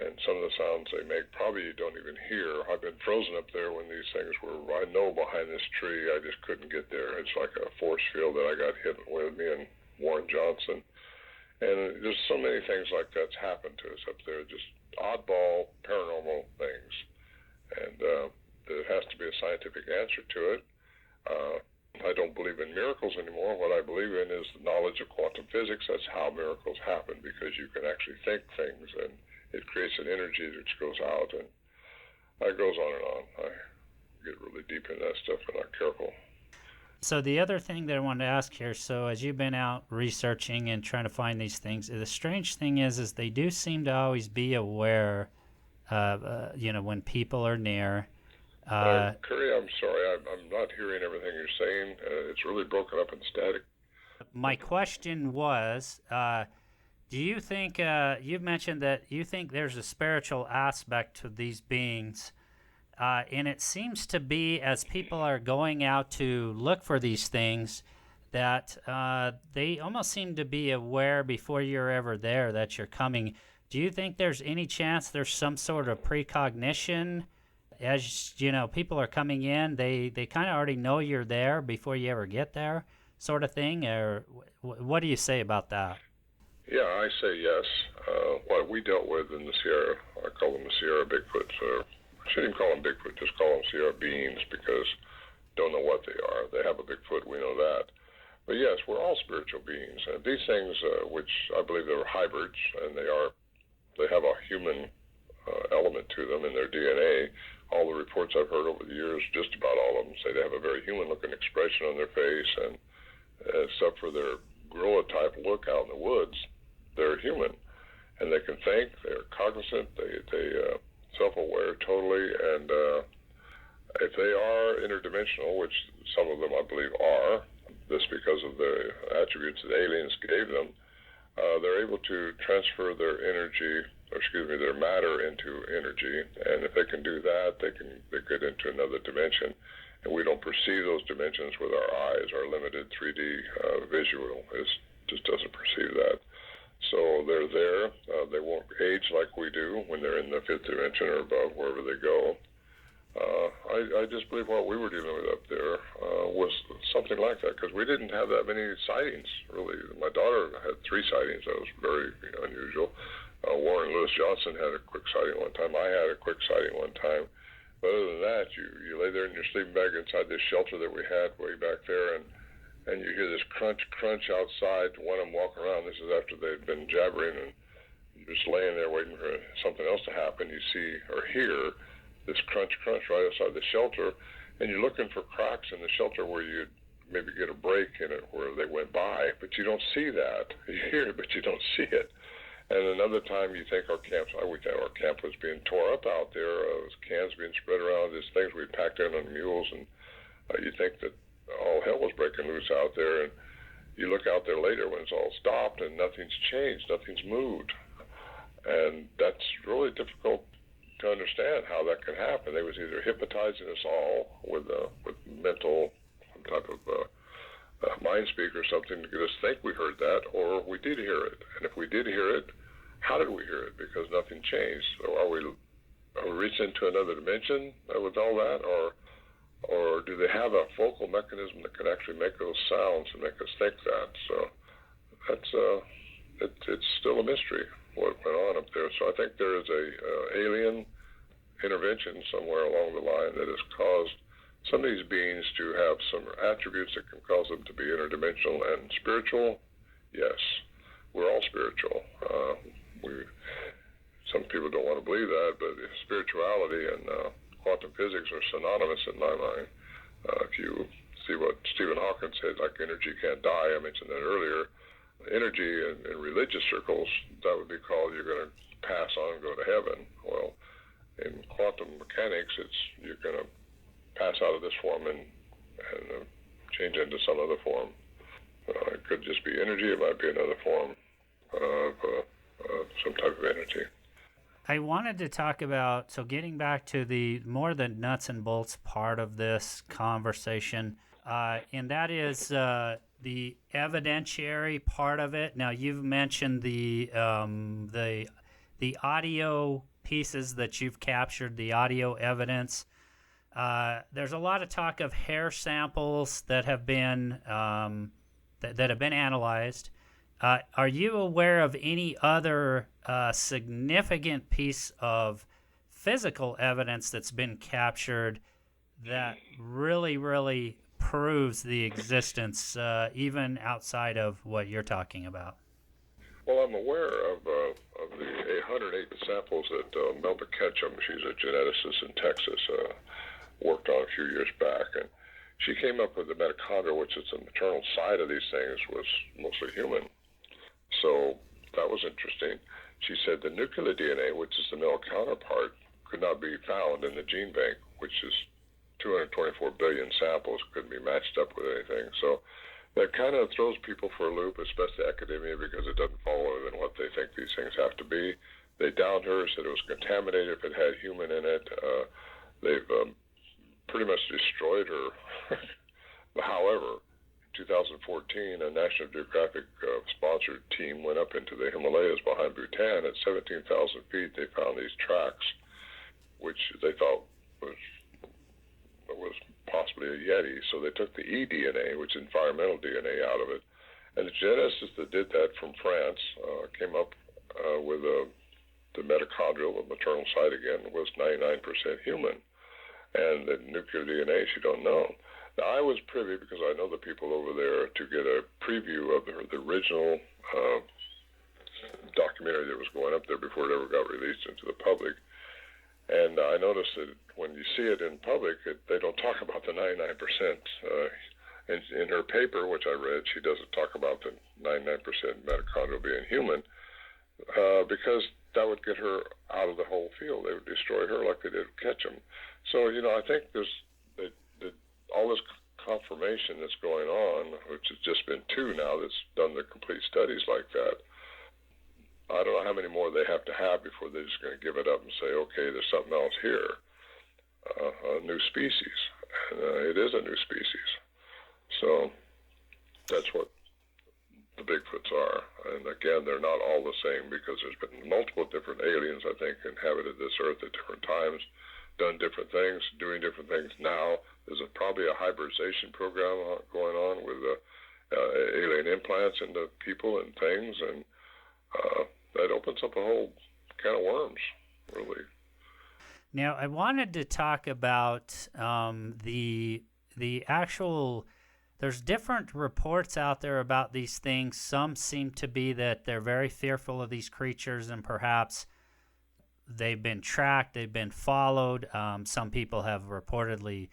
And some of the sounds they make probably you don't even hear. I've been frozen up there when these things were, I know behind this tree, I just couldn't get there. It's like a force field that I got hit with, me and Warren Johnson. And there's so many things like that's happened to us up there, just oddball, paranormal things. And there has to be a scientific answer to it. I don't believe in miracles anymore. What I believe in is the knowledge of quantum physics. That's how miracles happen, because you can actually think things, and it creates an energy which goes out, and it goes on and on. I get really deep in that stuff if I'm not careful. So the other thing that I wanted to ask here, so as you've been out researching and trying to find these things, the strange thing is they do seem to always be aware, when people are near. Curry, I'm sorry, I'm not hearing everything you're saying. It's really broken up and static. My question was, do you think, you've mentioned that you think there's a spiritual aspect to these beings, and it seems to be, as people are going out to look for these things, that they almost seem to be aware before you're ever there that you're coming. Do you think there's any chance there's some sort of precognition? As people are coming in, they kind of already know you're there before you ever get there, sort of thing? Or what do you say about that? Yeah, I say yes. What we dealt with in the Sierra, I call them the Sierra Bigfoots. I shouldn't even call them Bigfoot, just call them Sierra beings, because don't know what they are. They have a Bigfoot, we know that. But yes, we're all spiritual beings. And these things, which I believe they're hybrids, and they have a human element to them in their DNA. All the reports I've heard over the years, just about all of them, say they have a very human-looking expression on their face, and except for their gorilla-type look out in the woods, they're human. And they can think, they're cognizant, they self-aware totally, and if they are interdimensional, which some of them I believe are, this because of the attributes that aliens gave them, they're able to transfer their their matter into energy, and if they can do that, they get into another dimension, and we don't perceive those dimensions with our eyes. Our limited 3D visual just doesn't perceive that. So they're there. They won't age like we do when they're in the fifth dimension or above, wherever they go. I just believe what we were dealing with up there was something like that, because we didn't have that many sightings, really. My daughter had 3 sightings. That was very unusual. Warren Lewis Johnson had a quick sighting one time. I had a quick sighting one time. But other than that, you lay there in your sleeping bag inside this shelter that we had way back there, and you hear this crunch outside. One of them walk around. This is after they'd been jabbering, and you're just laying there waiting for something else to happen. You see or hear this crunch right outside the shelter, and you're looking for cracks in the shelter where you'd maybe get a break in it where they went by, but you don't see that. You hear it, but you don't see it. And another time you think we thought our camp was being tore up out there. Cans being spread around, these things we packed in on mules, and You think that all hell was breaking loose out there, and you look out there later when it's all stopped and nothing's changed, nothing's moved. And that's really difficult to understand how that can happen. They was either hypnotizing us all with mental, some type of mind speak or something to get us think we heard that, or we did hear it. And if we did hear it, how did we hear it? Because nothing changed. So are we reaching into another dimension with all that, or do they have a focal mechanism that can actually make those sounds and make us think that? So that's it's still a mystery what went on up there. So I think there is a alien intervention somewhere along the line that has caused some of these beings to have some attributes that can cause them to be interdimensional and spiritual. Yes, we're all spiritual. Some people don't want to believe that, but spirituality and quantum physics are synonymous in my mind. If you see what Stephen Hawking said, like energy can't die, I mentioned that earlier. Energy in religious circles, that would be called you're going to pass on and go to heaven. Well, in quantum mechanics, it's you're going to pass out of this form and change into some other form. It could just be energy. It might be another form of some type of energy. I wanted to talk about, so getting back to the more the nuts and bolts part of this conversation, and that is the evidentiary part of it. Now, you've mentioned the audio pieces that you've captured, the audio evidence. There's a lot of talk of hair samples that have been that have been analyzed. Are you aware of any other significant piece of physical evidence that's been captured that really proves the existence, even outside of what you're talking about? Well, I'm aware of the 108 samples that Melba Ketchum, she's a geneticist in Texas, worked on a few years back, and she came up with the mitochondria, which is the maternal side of these things, was mostly human. So that was interesting. She said the nuclear DNA, which is the male counterpart, could not be found in the gene bank, which is 224 billion samples, couldn't be matched up with anything. So that kind of throws people for a loop, especially academia, because it doesn't follow than what they think these things have to be. They downed her, said it was contaminated if it had human in it. They've pretty much destroyed her. However, 2014, a National Geographic sponsored team went up into the Himalayas behind Bhutan. At 17,000 feet, they found these tracks, which they thought was possibly a Yeti. So they took the eDNA, which is environmental DNA, out of it. And the geneticists that did that from France came up with the mitochondrial, the maternal side again, was 99% human. And the nuclear DNA, she don't know. Now, I was privy, because I know the people over there, to get a preview of the original documentary that was going up there before it ever got released into the public. And I noticed that when you see it in public, they don't talk about the 99%. In her paper, which I read, she doesn't talk about the 99% mitochondrial being human, because that would get her out of the whole field. They would destroy her like they did Ketchum. So, I think there's all this confirmation that's going on, which has just been 2 now that's done the complete studies like that. I don't know how many more they have to have before they're just going to give it up and say, okay, there's something else here, a new species. It is a new species. So that's what the Bigfoots are. And again, they're not all the same, because there's been multiple different aliens, I think, inhabited this earth at different times, done different things, doing different things now. There's probably a hybridization program going on with alien implants into people and things, and that opens up a whole can of worms, really. Now, I wanted to talk about the actual. There's different reports out there about these things. Some seem to be that they're very fearful of these creatures, and perhaps they've been tracked, they've been followed. Some people have reportedly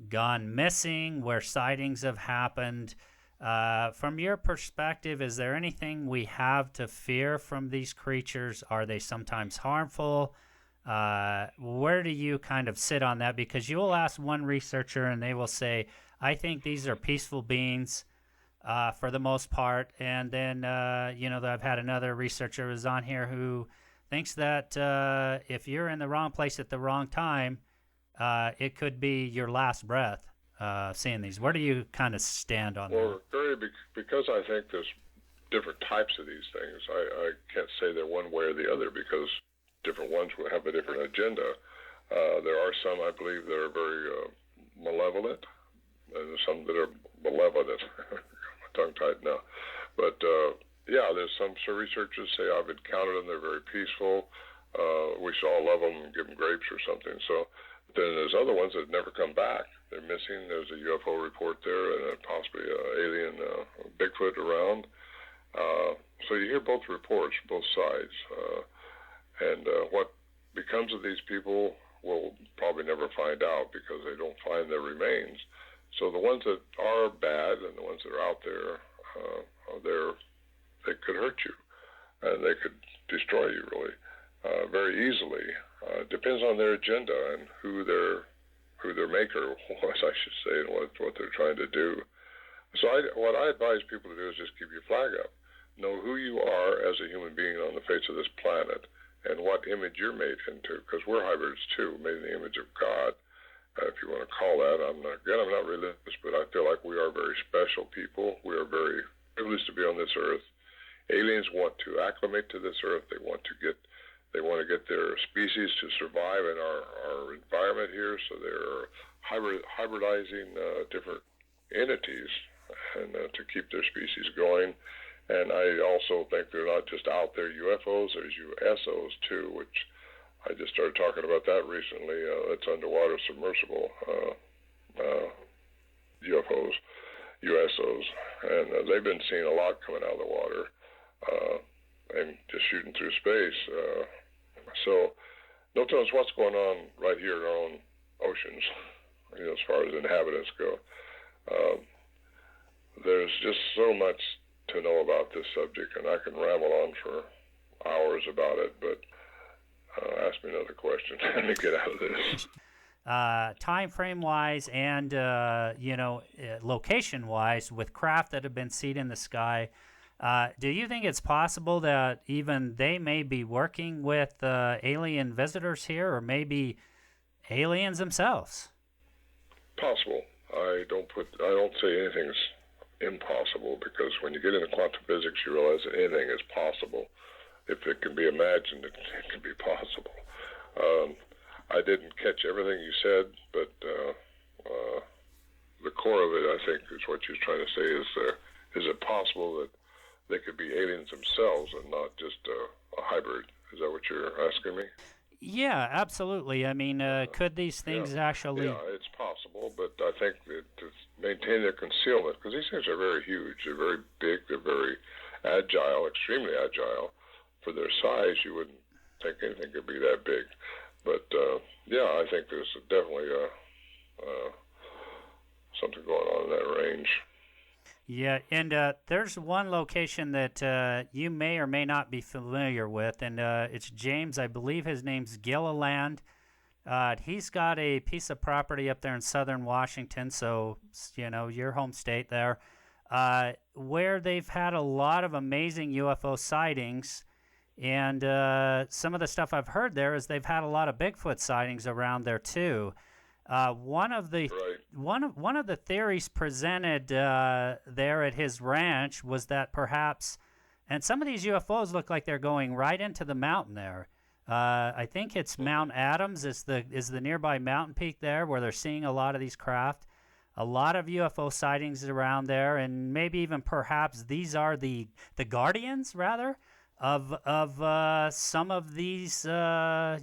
gone missing, where sightings have happened. From your perspective, is there anything we have to fear from these creatures? Are they sometimes harmful? Where do you kind of sit on that? Because you'll ask one researcher and they will say, I think these are peaceful beings for the most part. And then, I've had another researcher who was on here who thinks that if you're in the wrong place at the wrong time, it could be your last breath seeing these. Where do you kind of stand on that? Well, because I think there's different types of these things, I can't say they're one way or the other because different ones will have a different agenda. There are some, I believe, that are very malevolent, and there's some that are malevolent. My tongue tied now. But, there's some researchers say I've encountered them. They're very peaceful. We saw 11 of them and give them grapes or something. So then there's other ones that never come back. They're missing. There's a UFO report there and possibly an alien Bigfoot around. So you hear both reports, both sides. And what becomes of these people we'll probably never find out because they don't find their remains. So the ones that are bad and the ones that are out there, they could hurt you and they could destroy you really very easily. Depends on their agenda and who their maker was, I should say, and what they're trying to do. So what I advise people to do is just keep your flag up. Know who you are as a human being on the face of this planet and what image you're made into, because we're hybrids too, made in the image of God, if you want to call that. I'm not religious, but I feel like we are very special people. We are very privileged to be on this earth. Aliens want to acclimate to this earth. They want to get their species to survive in our environment here, so they're hybridizing different entities and to keep their species going. And I also think they're not just out there UFOs, there's USOs too, which I just started talking about that recently. It's underwater submersible UFOs, USOs, and they've been seeing a lot coming out of the water and just shooting through space. So don't tell us what's going on right here in our own oceans, as far as inhabitants go. There's just so much to know about this subject, and I can ramble on for hours about it, but ask me another question to get out of this. Time frame wise and location wise, with craft that have been seen in the sky, do you think it's possible that even they may be working with alien visitors here, or maybe aliens themselves? Possible. I don't say anything's impossible, because when you get into quantum physics, you realize that anything is possible. If it can be imagined, it can be possible. I didn't catch everything you said, but the core of it, I think, is what you're trying to say is it possible that they could be aliens themselves and not just a hybrid? Is that what you're asking me? Yeah, absolutely. I mean, could these things actually... Yeah, it's possible, but I think that to maintain their concealment, because these things are very huge, they're very big, they're very agile, extremely agile. For their size, you wouldn't think anything could be that big. But, I think there's definitely something going on in that range. Yeah, and there's one location that you may or may not be familiar with, and it's James. I believe his name's Gilliland. He's got a piece of property up there in southern Washington, so, your home state there, where they've had a lot of amazing UFO sightings. And some of the stuff I've heard there is they've had a lot of Bigfoot sightings around there too. One of the theories presented there at his ranch was that perhaps, and some of these UFOs look like they're going right into the mountain there. I think it's Mount Adams is the nearby mountain peak there where they're seeing a lot of these craft. A lot of UFO sightings around there, and maybe even perhaps these are the guardians rather of some of these spots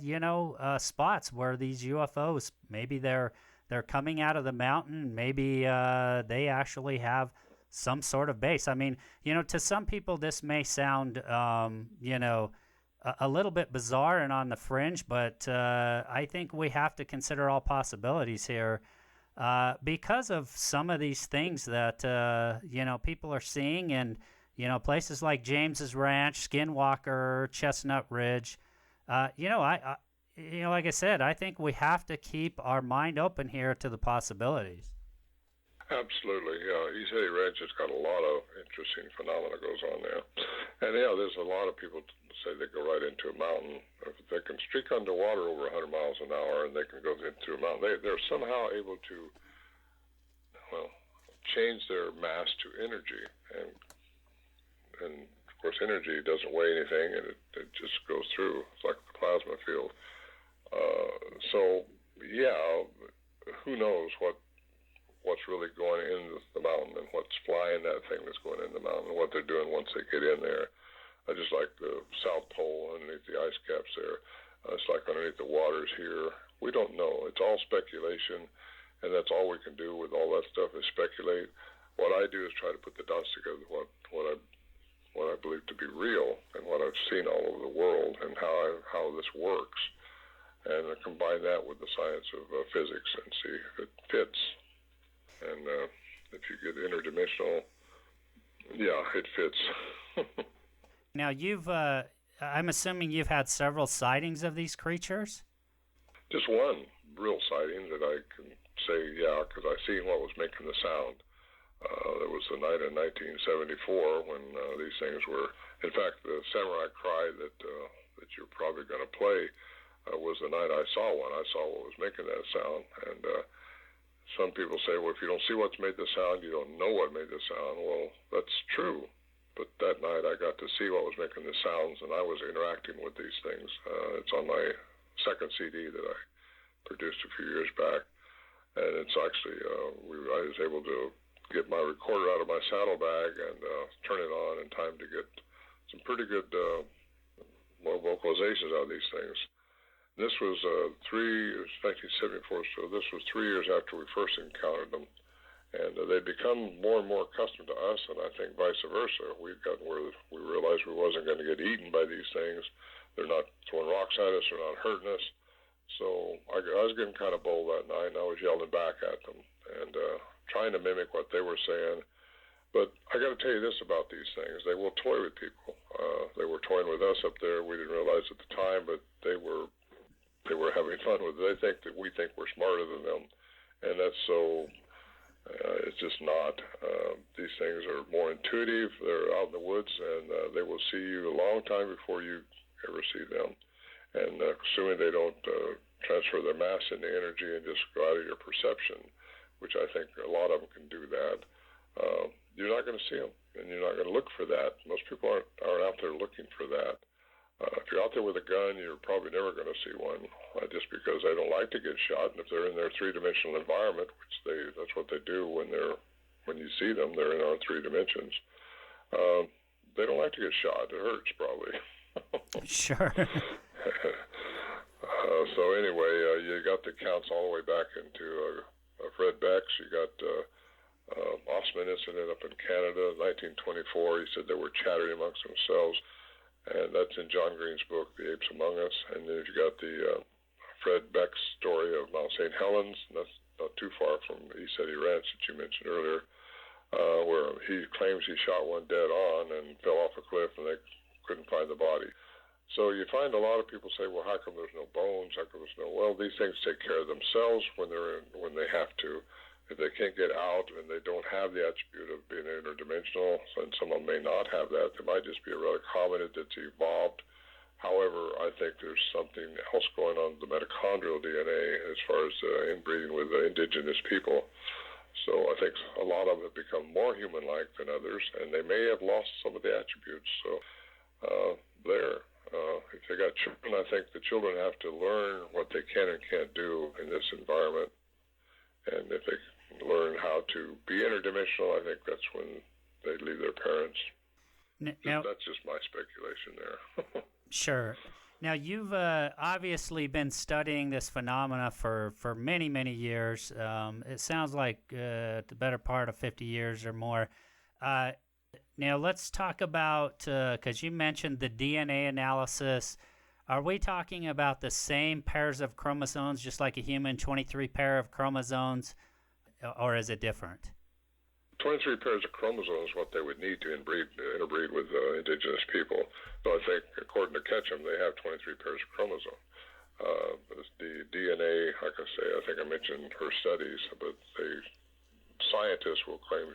where these UFOs, maybe they're coming out of the mountain, maybe they actually have some sort of base. I mean, to some people this may sound a little bit bizarre and on the fringe, but I think we have to consider all possibilities here because of some of these things that people are seeing. And places like James's Ranch, Skinwalker, Chestnut Ridge. like I said, I think we have to keep our mind open here to the possibilities. Absolutely, yeah. East City Ranch has got a lot of interesting phenomena goes on there. And yeah, there's a lot of people say they go right into a mountain. If they can streak underwater over 100 miles an hour and they can go into a mountain, they're somehow able to, well, change their mass to energy. And of course, energy doesn't weigh anything, and it just goes through. It's like the plasma field. So, yeah, who knows what's really going in the mountain and what's flying that thing that's going in the mountain and what they're doing once they get in there. Just like the South Pole underneath the ice caps there. It's like underneath the waters here. We don't know. It's all speculation, and that's all we can do with all that stuff is speculate. What I do is try to put the dots together, what I believe to be real and what I've seen all over the world and how this works, and I combine that with the science of physics and see if it fits. And if you get interdimensional, yeah, it fits. Now, I'm assuming you've had several sightings of these creatures? Just one real sighting that I can say, yeah, because I seen what was making the sound. There was the night in 1974 when these things were, in fact, the Samurai Cry that you're probably going to play was the night I saw one. I saw what was making that sound, and some people say, well, if you don't see what's made the sound, you don't know what made the sound. Well, that's true. But that night I got to see what was making the sounds, and I was interacting with these things. It's on my second CD that I produced a few years back. And it's actually, I was able to get my recorder out of my saddlebag and turn it on in time to get some pretty good vocalizations out of these things. This was 1974, so this was 3 years after we first encountered them. And they'd become more and more accustomed to us, and I think vice versa. We've gotten where we realized we wasn't going to get eaten by these things. They're not throwing rocks at us. They're not hurting us. So I was getting kind of bold that night, and I was yelling back at them and trying to mimic what they were saying. But I got to tell you this about these things. They will toy with people. They were toying with us up there. We didn't realize at the time, but they were having fun with it. They think that we think we're smarter than them, and that's so... it's just not. These things are more intuitive. They're out in the woods, and they will see you a long time before you ever see them. And assuming they don't transfer their mass into energy and just go out of your perception, which I think a lot of them can do that, you're not going to see them, and you're not going to look for that. Most people aren't out there looking for that. If you're out there with a gun, you're probably never going to see one, just because they don't like to get shot. And if they're in their three-dimensional environment, which that's what they do when you see them, they're in our three dimensions. They don't like to get shot. It hurts probably. Sure. So anyway, you got the counts all the way back into Fred Beck's. You got Osman incident up in Canada, 1924. He said they were chattering amongst themselves. And that's in John Green's book, The Apes Among Us. And then you've got the Fred Beck's story of Mount St. Helens, and that's not too far from East City Ranch that you mentioned earlier, where he claims he shot one dead on and fell off a cliff and they couldn't find the body. So you find a lot of people say, well, how come there's no bones? How come there's no... Well, these things take care of themselves when they have to. If they can't get out and they don't have the attribute of being interdimensional, and someone may not have that, they might just be a relic hominid that's evolved. However, I think there's something else going on with the mitochondrial DNA as far as inbreeding with indigenous people. So I think a lot of them have become more human-like than others, and they may have lost some of the attributes. So if they got children, I think the children have to learn what they can and can't do in this environment. And if they learn how to be interdimensional, I think that's when they leave their parents. Now, that's just my speculation there. Sure. Now, you've obviously been studying this phenomena for many, many years. It sounds like the better part of 50 years or more. Now, let's talk about, because you mentioned the DNA analysis. Are we talking about the same pairs of chromosomes, just like a human, 23 pair of chromosomes, or is it different? 23 pairs of chromosomes is what they would need to interbreed with indigenous people. So I think, according to Ketchum, they have 23 pairs of chromosomes. The DNA, like I say, I think I mentioned her studies, but scientists will claim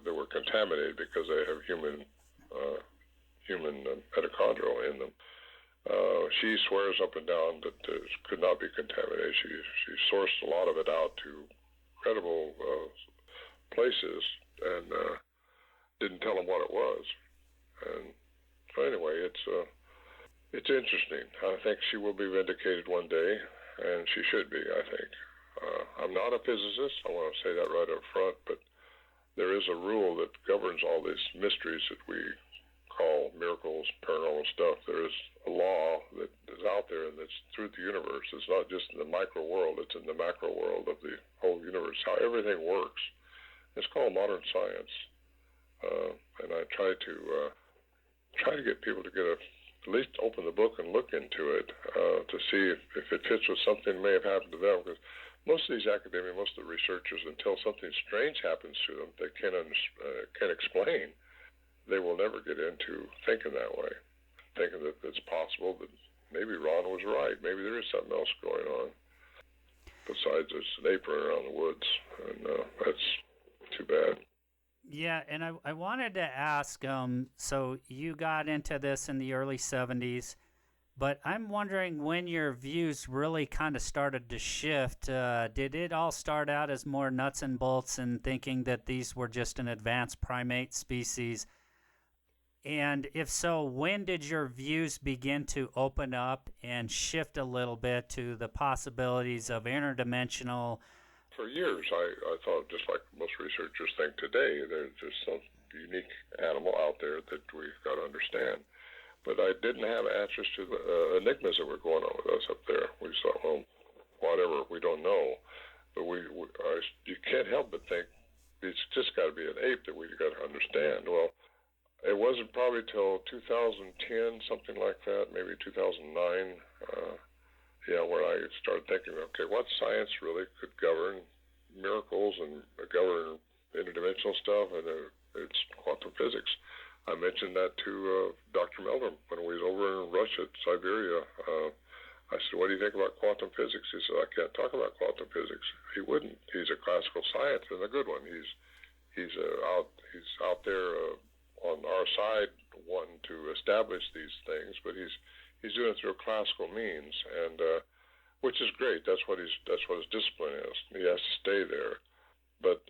they were contaminated because they have human mitochondria in them. She swears up and down that it could not be contaminated. She sourced a lot of it out to credible places and didn't tell them what it was. And so anyway, it's interesting. I think she will be vindicated one day, and she should be, I think. I'm not a physicist. I want to say that right up front, but there is a rule that governs all these mysteries that we call miracles, paranormal stuff. There is a law that is out there and that's through the universe. It's not just in the micro world, it's in the macro world of the whole universe, how everything works. It's called modern science. And I try to get people to at least open the book and look into it to see if it fits with something that may have happened to them. Because most of these academics, most of the researchers, until something strange happens to them they can't explain, they will never get into thinking that way, thinking that it's possible that maybe Ron was right. Maybe there is something else going on besides this snake running around the woods, and that's too bad. Yeah, and I wanted to ask, so you got into this in the early 70s, but I'm wondering when your views really kind of started to shift. Did it all start out as more nuts and bolts and thinking that these were just an advanced primate species? And if so, when did your views begin to open up and shift a little bit to the possibilities of interdimensional? For years, I thought, just like most researchers think today, there's just some unique animal out there that we've got to understand. But I didn't have answers to the enigmas that were going on with us up there. We thought, well, whatever, we don't know. But you can't help but think it's just got to be an ape that we've got to understand. Well, it wasn't probably till 2010, something like that, maybe 2009, where I started thinking, okay, what science really could govern miracles and govern interdimensional stuff, and it's quantum physics. I mentioned that to Dr. Meldrum when we was over in Russia, Siberia. I said, what do you think about quantum physics? He said, I can't talk about quantum physics. He wouldn't. He's a classical scientist and a good one. He's out there on our side wanting to establish these things, but he's doing it through classical means, and which is great. That's what his discipline is. He has to stay there. But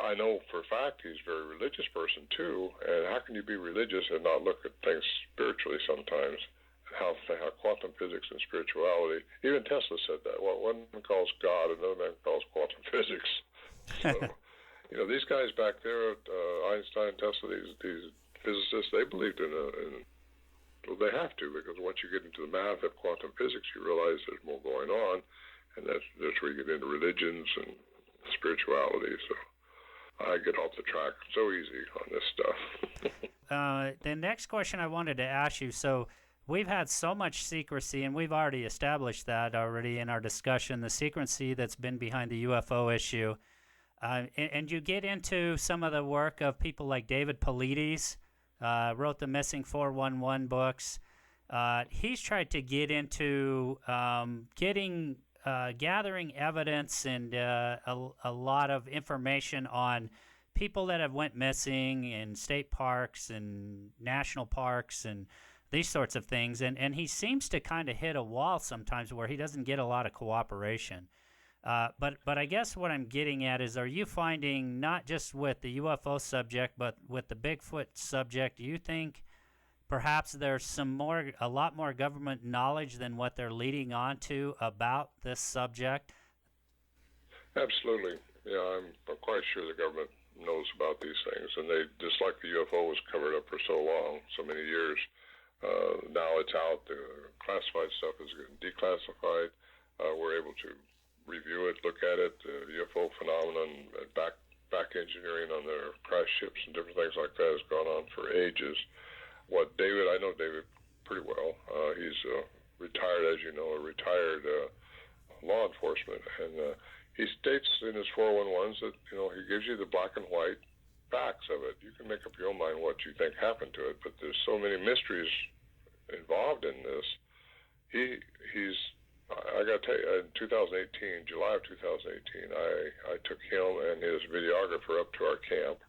I know for a fact he's a very religious person too. And how can you be religious and not look at things spiritually sometimes? How quantum physics and spirituality. Even Tesla said that. Well, one man calls God, another man calls quantum physics. So, these guys back there, Einstein, Tesla, these physicists, they believed well, they have to, because once you get into the math of quantum physics, you realize there's more going on, and that's where you get into religions and spirituality. So I get off the track so easy on this stuff. The next question I wanted to ask you, so we've had so much secrecy, and we've already established that already in our discussion, the secrecy that's been behind the UFO issue. And you get into some of the work of people like David Paulides, wrote the Missing 411 books. He's tried to get into gathering evidence and a lot of information on people that have went missing in state parks and national parks and these sorts of things. And he seems to kind of hit a wall sometimes where he doesn't get a lot of cooperation. But I guess what I'm getting at is, are you finding, not just with the UFO subject, but with the Bigfoot subject, do you think perhaps there's a lot more government knowledge than what they're leading on to about this subject? Absolutely. Yeah, I'm quite sure the government knows about these things, and they, just like the UFO was covered up for so long, so many years, now it's out. The classified stuff is getting declassified. We're able to review it, look at it, the UFO phenomenon, back engineering on their crash ships and different things like that has gone on for ages. I know David pretty well. He's retired, as you know, a retired law enforcement, and he states in his 411s that, he gives you the black and white facts of it. You can make up your own mind what you think happened to it, but there's so many mysteries involved in this. He's I got to tell you, in 2018, July of 2018, I took him and his videographer up to our camp.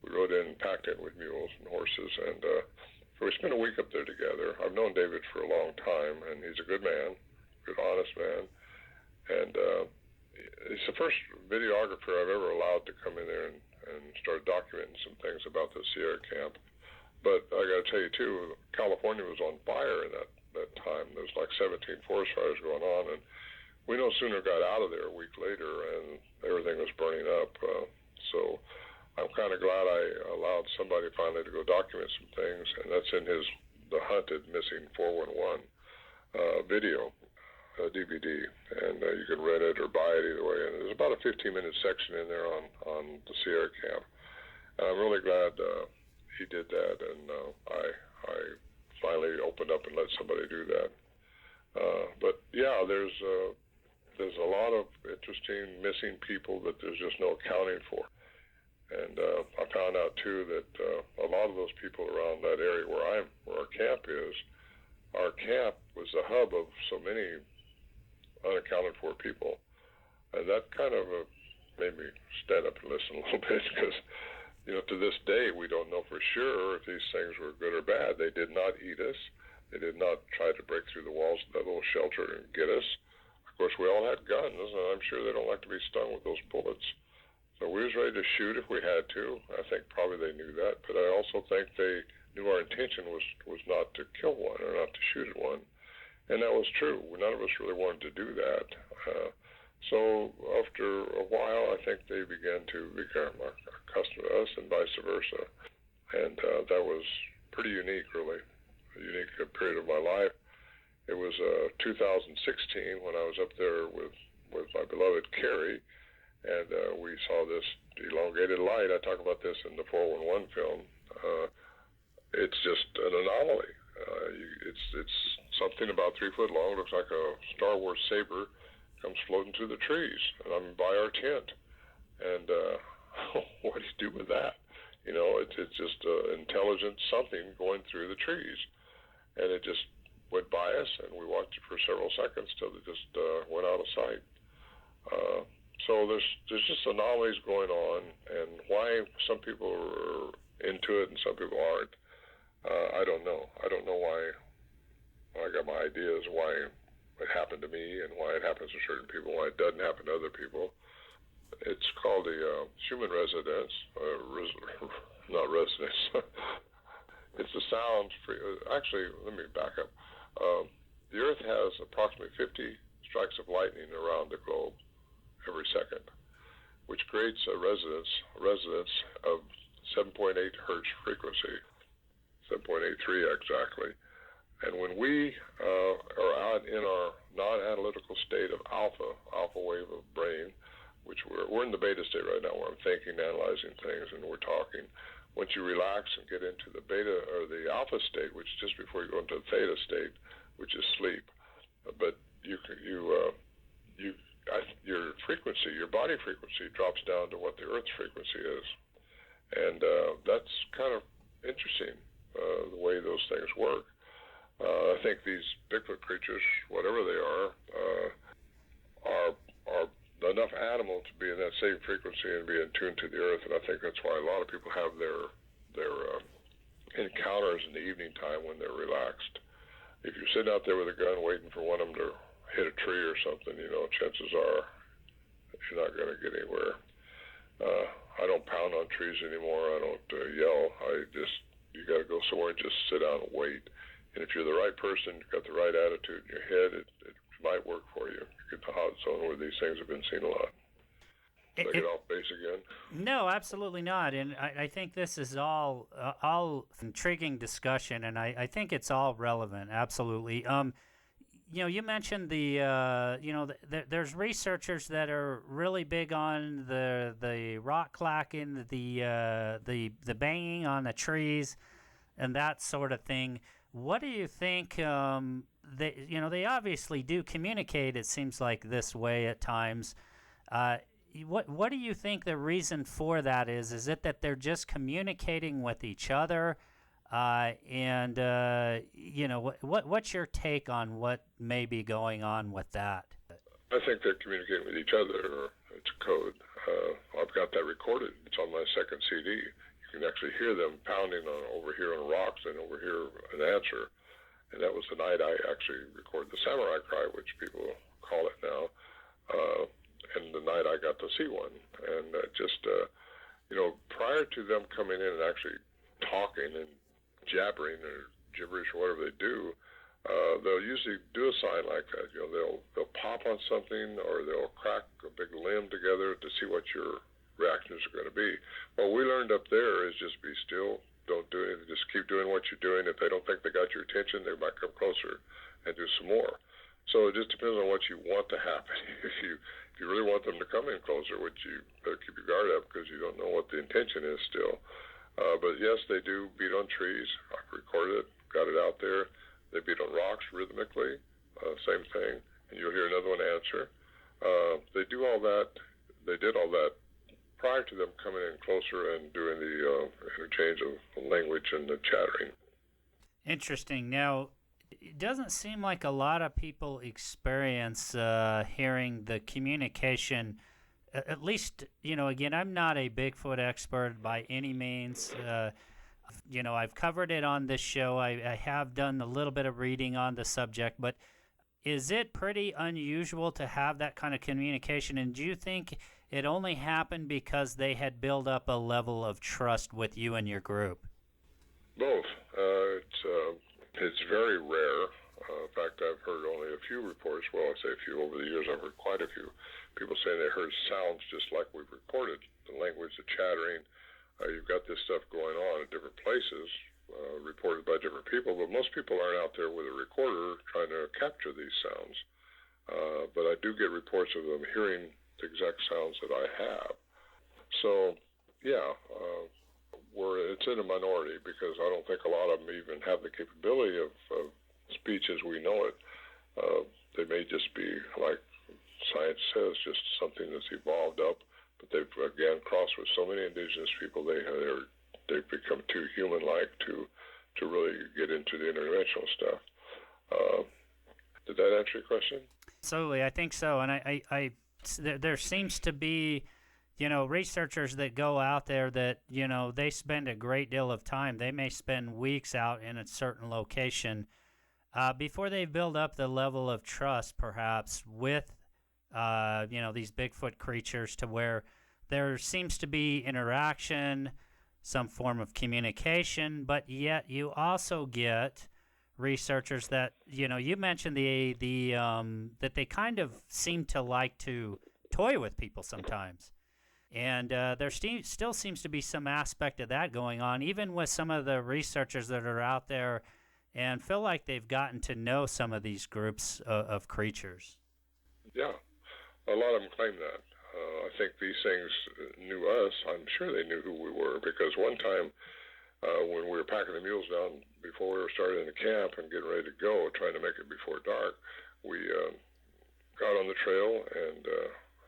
We rode in and packed in with mules and horses, and so we spent a week up there together. I've known David for a long time, and he's a good man, good, honest man, and he's the first videographer I've ever allowed to come in there and start documenting some things about the Sierra camp. But I got to tell you, too, California was on fire in that time. There was like 17 forest fires going on, and we no sooner got out of there a week later, and everything was burning up. So I'm kind of glad I allowed somebody finally to go document some things, and that's in the Hunted Missing 411 video DVD, and you can rent it or buy it either way. And there's about a 15-minute section in there on the Sierra camp. And I'm really glad he did that, and I finally opened up and let somebody do that. But yeah, there's a lot of interesting missing people that there's just no accounting for. And I found out too that a lot of those people around that area where our camp is, our camp was the hub of so many unaccounted for people, and that kind of made me stand up and listen a little bit, because to this day we don't know for sure if these things were good or bad. They did not eat us. They did not try to break through the walls of that little shelter and get us. Of course, we all had guns, and I'm sure they don't like to be stung with those bullets. So we was ready to shoot if we had to. I think probably they knew that, but I also think they knew our intention was not to kill one or not to shoot at one. And that was true. None of us really wanted to do that. So after a while, I think they began to become accustomed to us and vice versa. And that was pretty unique, really, a unique period of my life. It was 2016 when I was up there with my beloved Carrie, and we saw this elongated light. I talk about this in the 411 film. It's just an anomaly. It's something about 3 foot long, looks like a Star Wars saber, comes floating through the trees, and I'm by our tent. And what do you do with that? It's just intelligent something going through the trees, and it just went by us, and we watched it for several seconds till it just went out of sight. So there's just anomalies going on, and why some people are into it and some people aren't, I don't know. I don't know why. I got my ideas why it happened to me and why it happens to certain people, why it doesn't happen to other people. It's called the human residence, not residence. It's the sound. Actually, let me back up. The Earth has approximately 50 strikes of lightning around the globe every second, which creates a resonance of 7.8 hertz frequency, 7.83 exactly. And when we are out in our non-analytical state of alpha wave of brain, which we're in the beta state right now, where I'm thinking, analyzing things, and we're talking. Once you relax and get into the beta or the alpha state, which is just before you go into the theta state, which is sleep, but your frequency, your body frequency, drops down to what the Earth's frequency is, and that's kind of interesting, the way those things work. I think these Bigfoot creatures, whatever they are enough animal to be in that same frequency and be in tune to the Earth, and I think that's why a lot of people have their encounters in the evening time when they're relaxed. If you're sitting out there with a gun waiting for one of them to hit a tree or something, chances are you're not going to get anywhere. I don't pound on trees anymore. I don't yell. You got to go somewhere and just sit down and wait. And if you're the right person, you've got the right attitude in your head, it might work for you. You get the hot zone where these things have been seen a lot. Did I get off base again? No, absolutely not. And I think this is all intriguing discussion, and I think it's all relevant. Absolutely. You mentioned there's researchers that are really big on the rock clacking, the banging on the trees, and that sort of thing. What do you think? They obviously do communicate. It seems like this way at times. What do you think the reason for that is? Is it that they're just communicating with each other? What's your take on what may be going on with that? I think they're communicating with each other, or it's a code. I've got that recorded. It's on my second CD. You can actually hear them pounding on over here on rocks and over here an answer. And that was the night I actually recorded the samurai cry, which people call it now. And the night I got to see one. And prior to them coming in and actually talking and jabbering or gibberish or whatever they do, they'll usually do a sign like that. They'll pop on something, or they'll crack a big limb together to see what your reactions are going to be. What we learned up there is just be still, don't do anything, just keep doing what you're doing. If they don't think they got your attention, they might come closer and do some more. So it just depends on what you want to happen. If you really want them to come in closer, which you better keep your guard up, because you don't know what the intention is still. But yes, they do beat on trees. I recorded it, got it out there. They beat on rocks rhythmically, same thing, and you'll hear another one answer. They do all that. They did all that prior to them coming in closer and doing the interchange of language and the chattering. Interesting. Now, it doesn't seem like a lot of people experience hearing the communication. At least, again, I'm not a Bigfoot expert by any means. I've covered it on this show. I have done a little bit of reading on the subject, but is it pretty unusual to have that kind of communication? And do you think it only happened because they had built up a level of trust with you and your group? Both. It's very rare. In fact, I've heard only a few reports. Well, I say a few. Over the years, I've heard quite a few people saying they heard sounds just like we've recorded. The language, the chattering. You've got this stuff going on in different places, reported by different people, but most people aren't out there with a recorder trying to capture these sounds. But I do get reports of them hearing the exact sounds that I have. So, yeah, it's in a minority, because I don't think a lot of them even have the capability of speech as we know it. They may just be, like science says, just something that's evolved up. But they've, again, crossed with so many indigenous people, they've become too human-like to really get into the interdimensional stuff. Did that answer your question? Absolutely, I think so. And there seems to be, researchers that go out there that, they spend a great deal of time. They may spend weeks out in a certain location before they build up the level of trust, perhaps, with these Bigfoot creatures, to where there seems to be interaction, some form of communication, but yet you also get researchers that, you mentioned that they kind of seem to like to toy with people sometimes. And there still seems to be some aspect of that going on, even with some of the researchers that are out there and feel like they've gotten to know some of these groups of creatures. Yeah. A lot of them claim that. I think these things knew us. I'm sure they knew who we were, because one time when we were packing the mules down before we were starting the camp and getting ready to go, trying to make it before dark, we got on the trail and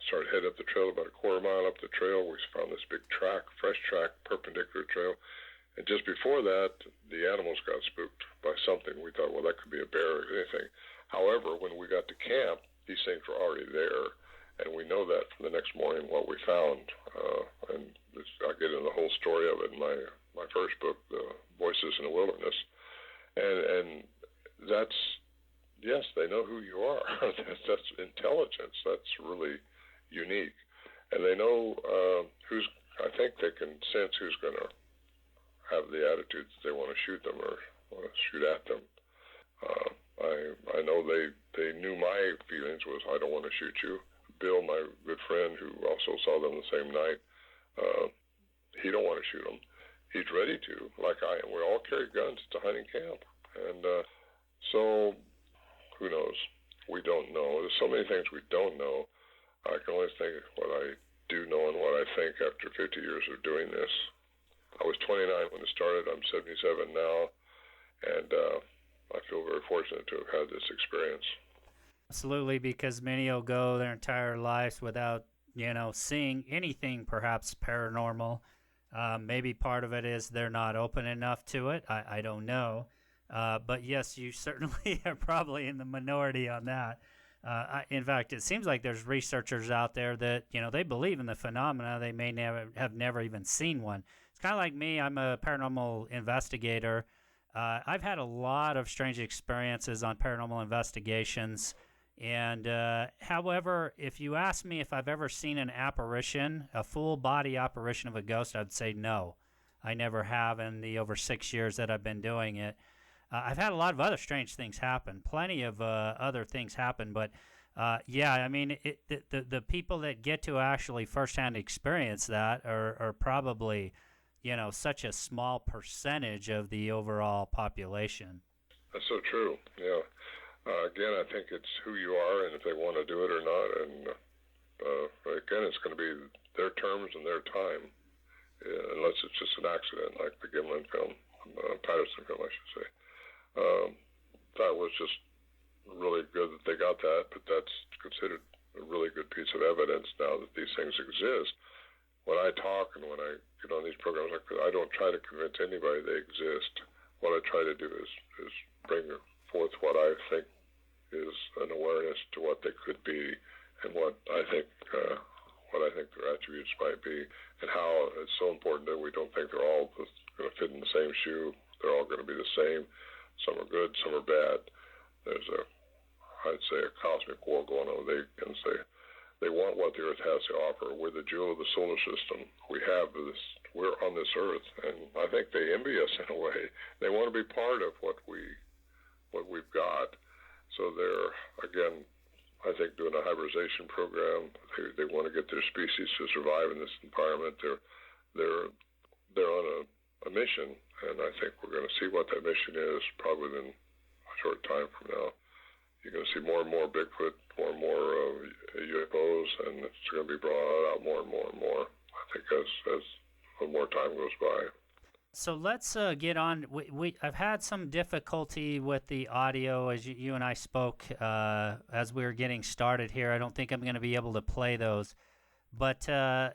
started heading up the trail. About a quarter mile up the trail, we found this big track, fresh track, perpendicular trail. And just before that, the animals got spooked by something. We thought, well, that could be a bear or anything. However, when we got to camp, these things were already there. And we know that from the next morning what we found. And I get into the whole story of it in my first book, The Voices in the Wilderness. And that's, yes, they know who you are. That's intelligence. That's really unique. And they know I think they can sense who's going to have the attitude that they want to shoot them or want to shoot at them. I know they knew my feelings was, I don't want to shoot you. Bill, my good friend, who also saw them the same night, he don't want to shoot them. He's ready to, like I am. We all carry guns at the hunting camp. And so, who knows? We don't know. There's so many things we don't know. I can only think what I do know and what I think after 50 years of doing this. I was 29 when it started. I'm 77 now. And I feel very fortunate to have had this experience. Absolutely, because many will go their entire lives without, seeing anything perhaps paranormal. Maybe part of it is they're not open enough to it. I don't know. But yes, you certainly are probably in the minority on that. In fact, it seems like there's researchers out there that, they believe in the phenomena. They may have never even seen one. It's kind of like me. I'm a paranormal investigator. I've had a lot of strange experiences on paranormal investigations. And however, if you ask me if I've ever seen an apparition, a full body apparition of a ghost, I'd say no. I never have in the over 6 years that I've been doing it. I've had a lot of other strange things happen, plenty of other things happen, but yeah, I mean, the people that get to actually firsthand experience that are probably, such a small percentage of the overall population. That's so true. Yeah. Again, I think it's who you are and if they want to do it or not. And again, it's going to be their terms and their time, unless it's just an accident, like the Gimlin film, Patterson film, I should say. That was just really good that they got that, but that's considered a really good piece of evidence now that these things exist. When I talk and when I get on these programs like that, I don't try to convince anybody they exist. What I try to do is bring forth what I think is an awareness to what they could be and what I think their attributes might be, and how it's so important that we don't think they're all going to fit in the same shoe. They're all going to be the same. Some are good, some are bad. There's I'd say a cosmic war going on. They can say they want what the Earth has to offer. We're the jewel of the solar system. We're on this Earth, and I think they envy us in a way. They want to be part of what we've got. So they're, again, I think, doing a hybridization program. They want to get their species to survive in this environment. They're on a mission, and I think we're going to see what that mission is probably in a short time from now. You're going to see more and more Bigfoot, more and more UFOs, and it's going to be brought out more and more and more, I think, as more time goes by. So let's get on. I've had some difficulty with the audio as you and I spoke as we were getting started here. I don't think I'm going to be able to play those. But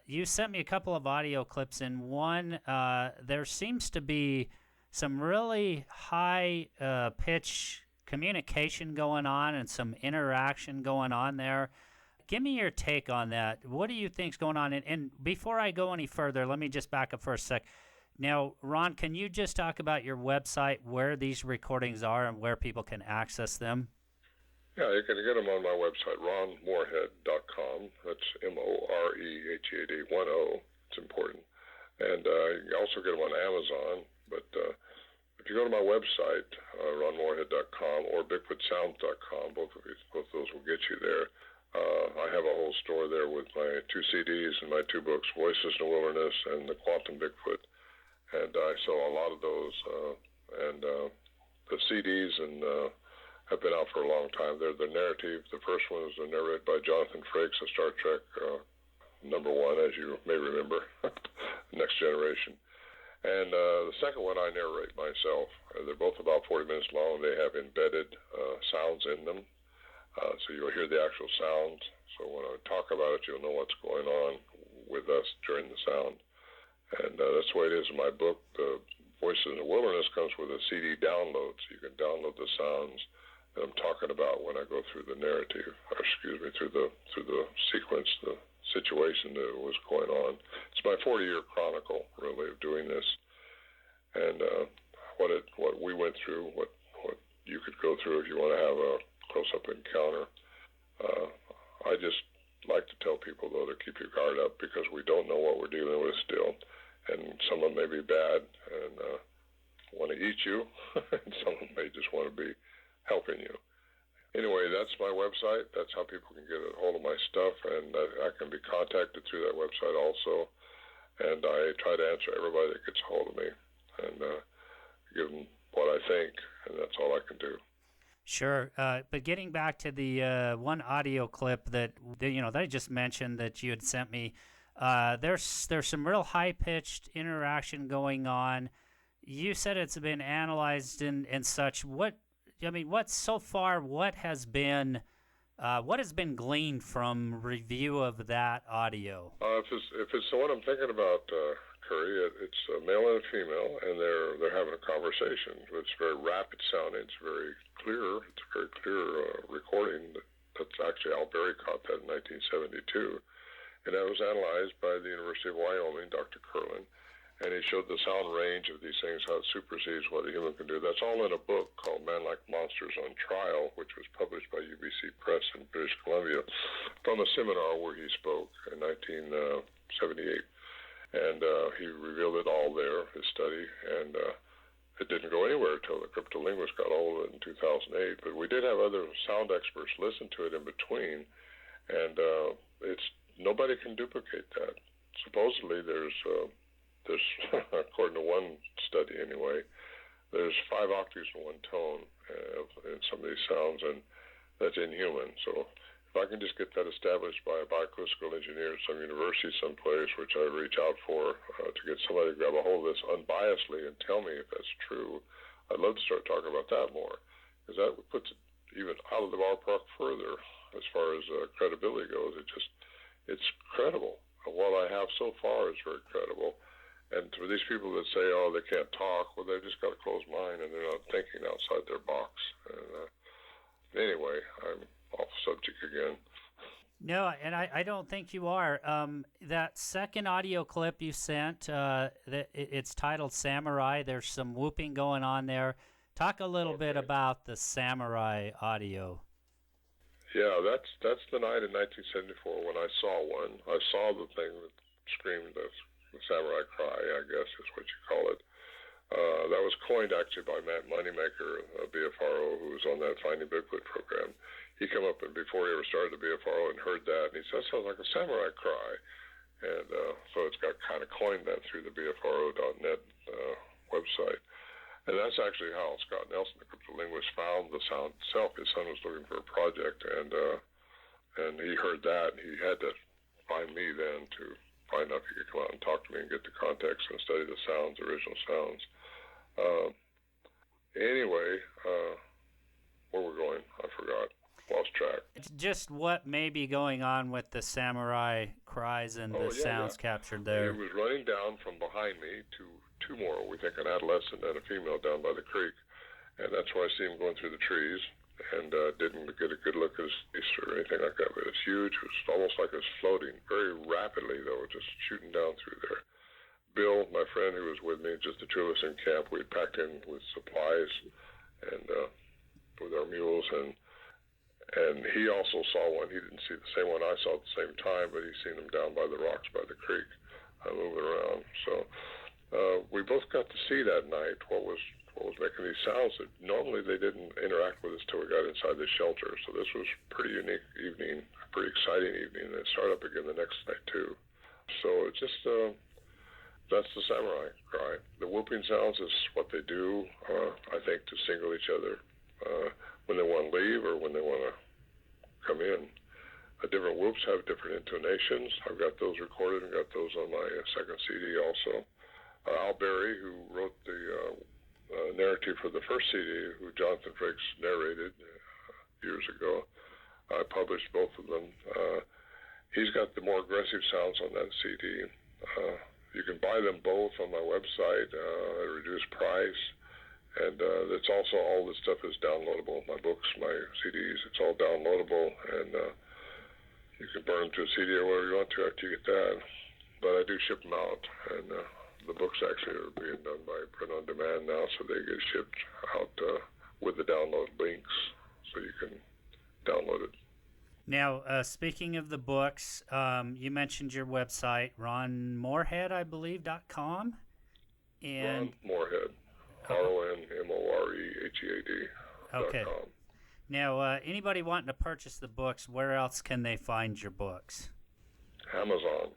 you sent me a couple of audio clips. In one, there seems to be some really high pitch communication going on and some interaction going on there. Give me your take on that. What do you think's going on? And before I go any further, let me just back up for a sec. Now, Ron, can you just talk about your website, where these recordings are and where people can access them? Yeah, you can get them on my website, ronmorehead.com. That's Morehead, 10. It's important. And you can also get them on Amazon. But if you go to my website, ronmorehead.com or bigfootsounds.com, both of those will get you there. I have a whole store there with my 2 CDs and my 2 books, Voices in the Wilderness and The Quantum Bigfoot. And I sell a lot of those. And the CDs have been out for a long time. They're the narrative. The first one is narrated by Jonathan Frakes of Star Trek #1, as you may remember, Next Generation. And the second one I narrate myself. They're both about 40 minutes long. They have embedded sounds in them. So you'll hear the actual sounds. So when I talk about it, you'll know what's going on with us during the sound. And that's the way it is in my book. The Voices in the Wilderness comes with a CD download, so you can download the sounds that I'm talking about when I go through the narrative, through the sequence, the situation that was going on. It's my 40-year chronicle, really, of doing this, and what we went through, what you could go through if you want to have a close-up encounter. I just like to tell people, though, to keep your guard up because we don't know what we're dealing with still. And some of them may be bad and want to eat you, and some of them may just want to be helping you. Anyway, that's my website. That's how people can get a hold of my stuff, and I can be contacted through that website also. And I try to answer everybody that gets a hold of me and give them what I think, and that's all I can do. Sure, but getting back to the one audio clip that I just mentioned that you had sent me. There's some real high-pitched interaction going on. You said it's been analyzed and such. What has been gleaned from review of that audio? If it's the one I'm thinking about occurring. It's a male and a female, and they're having a conversation. It's very rapid sounding. It's very clear. It's a very clear recording. That's actually Al Berry caught that in 1972, and that was analyzed by the University of Wyoming, Dr. Curlin, and he showed the sound range of these things, how it supersedes what a human can do. That's all in a book called Man Like Monsters on Trial, which was published by UBC Press in British Columbia from a seminar where he spoke in 1978. And he revealed it all there, his study, and it didn't go anywhere until the cryptolinguist got hold of it in 2008. But we did have other sound experts listen to it in between, and nobody can duplicate that. Supposedly there's according to one study anyway, there's 5 octaves in one tone in some of these sounds, and that's inhuman. So if I can just get that established by a bioacoustical engineer at some university someplace, which I reach out for to get somebody to grab a hold of this unbiasedly and tell me if that's true, I'd love to start talking about that more, because that puts it even out of the ballpark further as far as credibility goes. It's credible. What I have so far is very credible. And for these people that say, oh, they can't talk, well, they've just got a closed mind and they're not thinking outside their box. And anyway, I'm off subject again. No, and I don't think you are. That second audio clip you sent, it's titled Samurai. There's some whooping going on there. Talk a little bit about the Samurai audio. Yeah, that's the night in 1974 when I saw one. I saw the thing that screamed the Samurai Cry, I guess is what you call it. That was coined actually by Matt Moneymaker, a BFRO who was on that Finding Bigfoot program. He came up and before he ever started the BFRO and heard that, and he said, that sounds like a samurai cry. And so it's got kind of coined that through the BFRO.net website. And that's actually how Scott Nelson, the cryptolinguist, found the sound itself. His son was looking for a project, and he heard that, and he had to find me then to find out if he could come out and talk to me and get the context and study the sounds, original sounds. Anyway, where we're going, I forgot. Lost track. It's just what may be going on with the samurai cries and the sounds captured there. He was running down from behind me to 2 more, we think an adolescent and a female down by the creek. And that's where I see him going through the trees, and didn't get a good look at his face or anything like that. But it's huge. It was almost like it was floating very rapidly, though, just shooting down through there. Bill, my friend who was with me, just the 2 of us in camp, we packed in with supplies and with our mules, and he also saw one. He didn't see the same one I saw at the same time, but he's seen them down by the rocks by the creek moving around. So we both got to see that night what was making these sounds that normally they didn't interact with us till we got inside the shelter. So this was a pretty unique evening, a pretty exciting evening, and it started up again the next night too. So it just that's the samurai cry. The whooping sounds is what they do, I think, to signal each other when they want to leave or when they want to come in. Different whoops have different intonations. I've got those recorded and got those on my second CD also. Al Berry, who wrote the narrative for the first CD, who Jonathan Frakes narrated years ago, I published both of them. He's got the more aggressive sounds on that CD. You can buy them both on my website at a reduced price. And it's also, all this stuff is downloadable. My books, my CDs, it's all downloadable. And you can burn them to a CD or whatever you want to after you get that. But I do ship them out. And the books actually are being done by print on demand now, so they get shipped out with the download links so you can download it. Now, speaking of the books, you mentioned your website, Morehead, I believe, .com. And Ron Morehead, RONMOREHEAD. Okay. Now, anybody wanting to purchase the books, where else can they find your books? Amazon.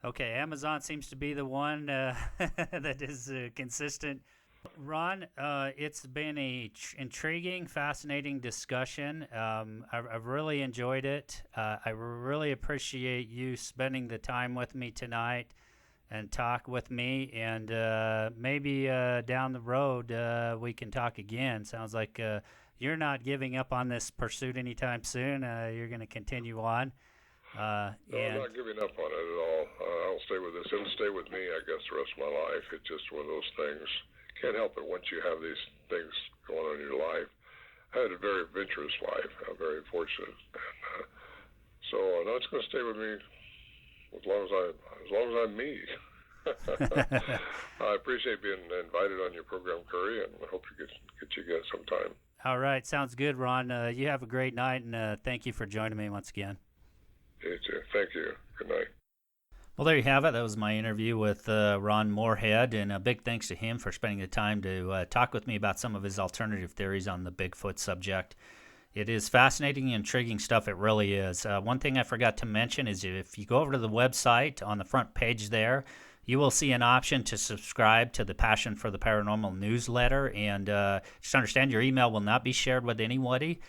Okay, Amazon seems to be the one that is consistent. Ron, it's been a intriguing, fascinating discussion. I've really enjoyed it. I really appreciate you spending the time with me tonight and talk with me. And maybe down the road we can talk again. Sounds like you're not giving up on this pursuit anytime soon. You're going to continue on. No, I'm not giving up on it at all. I'll stay with this. It'll stay with me, I guess, the rest of my life. It's just one of those things. Can't help it once you have these things going on in your life. I had a very adventurous life. I'm very fortunate. And, so no, it's going to stay with me as long as I'm me. I appreciate being invited on your program, Curry, and I hope you get you again sometime. All right, sounds good, Ron. You have a great night, and thank you for joining me once again. You too. Thank you. Good night. Well, there you have it. That was my interview with Ron Morehead, and a big thanks to him for spending the time to talk with me about some of his alternative theories on the Bigfoot subject. It is fascinating and intriguing stuff. It really is. One thing I forgot to mention is if you go over to the website, on the front page there, you will see an option to subscribe to the Passion for the Paranormal newsletter. And just understand your email will not be shared with anybody.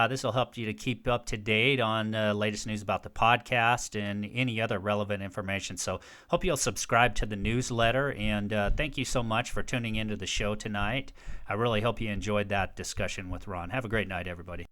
This will help you to keep up to date on latest news about the podcast and any other relevant information. So hope you'll subscribe to the newsletter. And thank you so much for tuning into the show tonight. I really hope you enjoyed that discussion with Ron. Have a great night, everybody.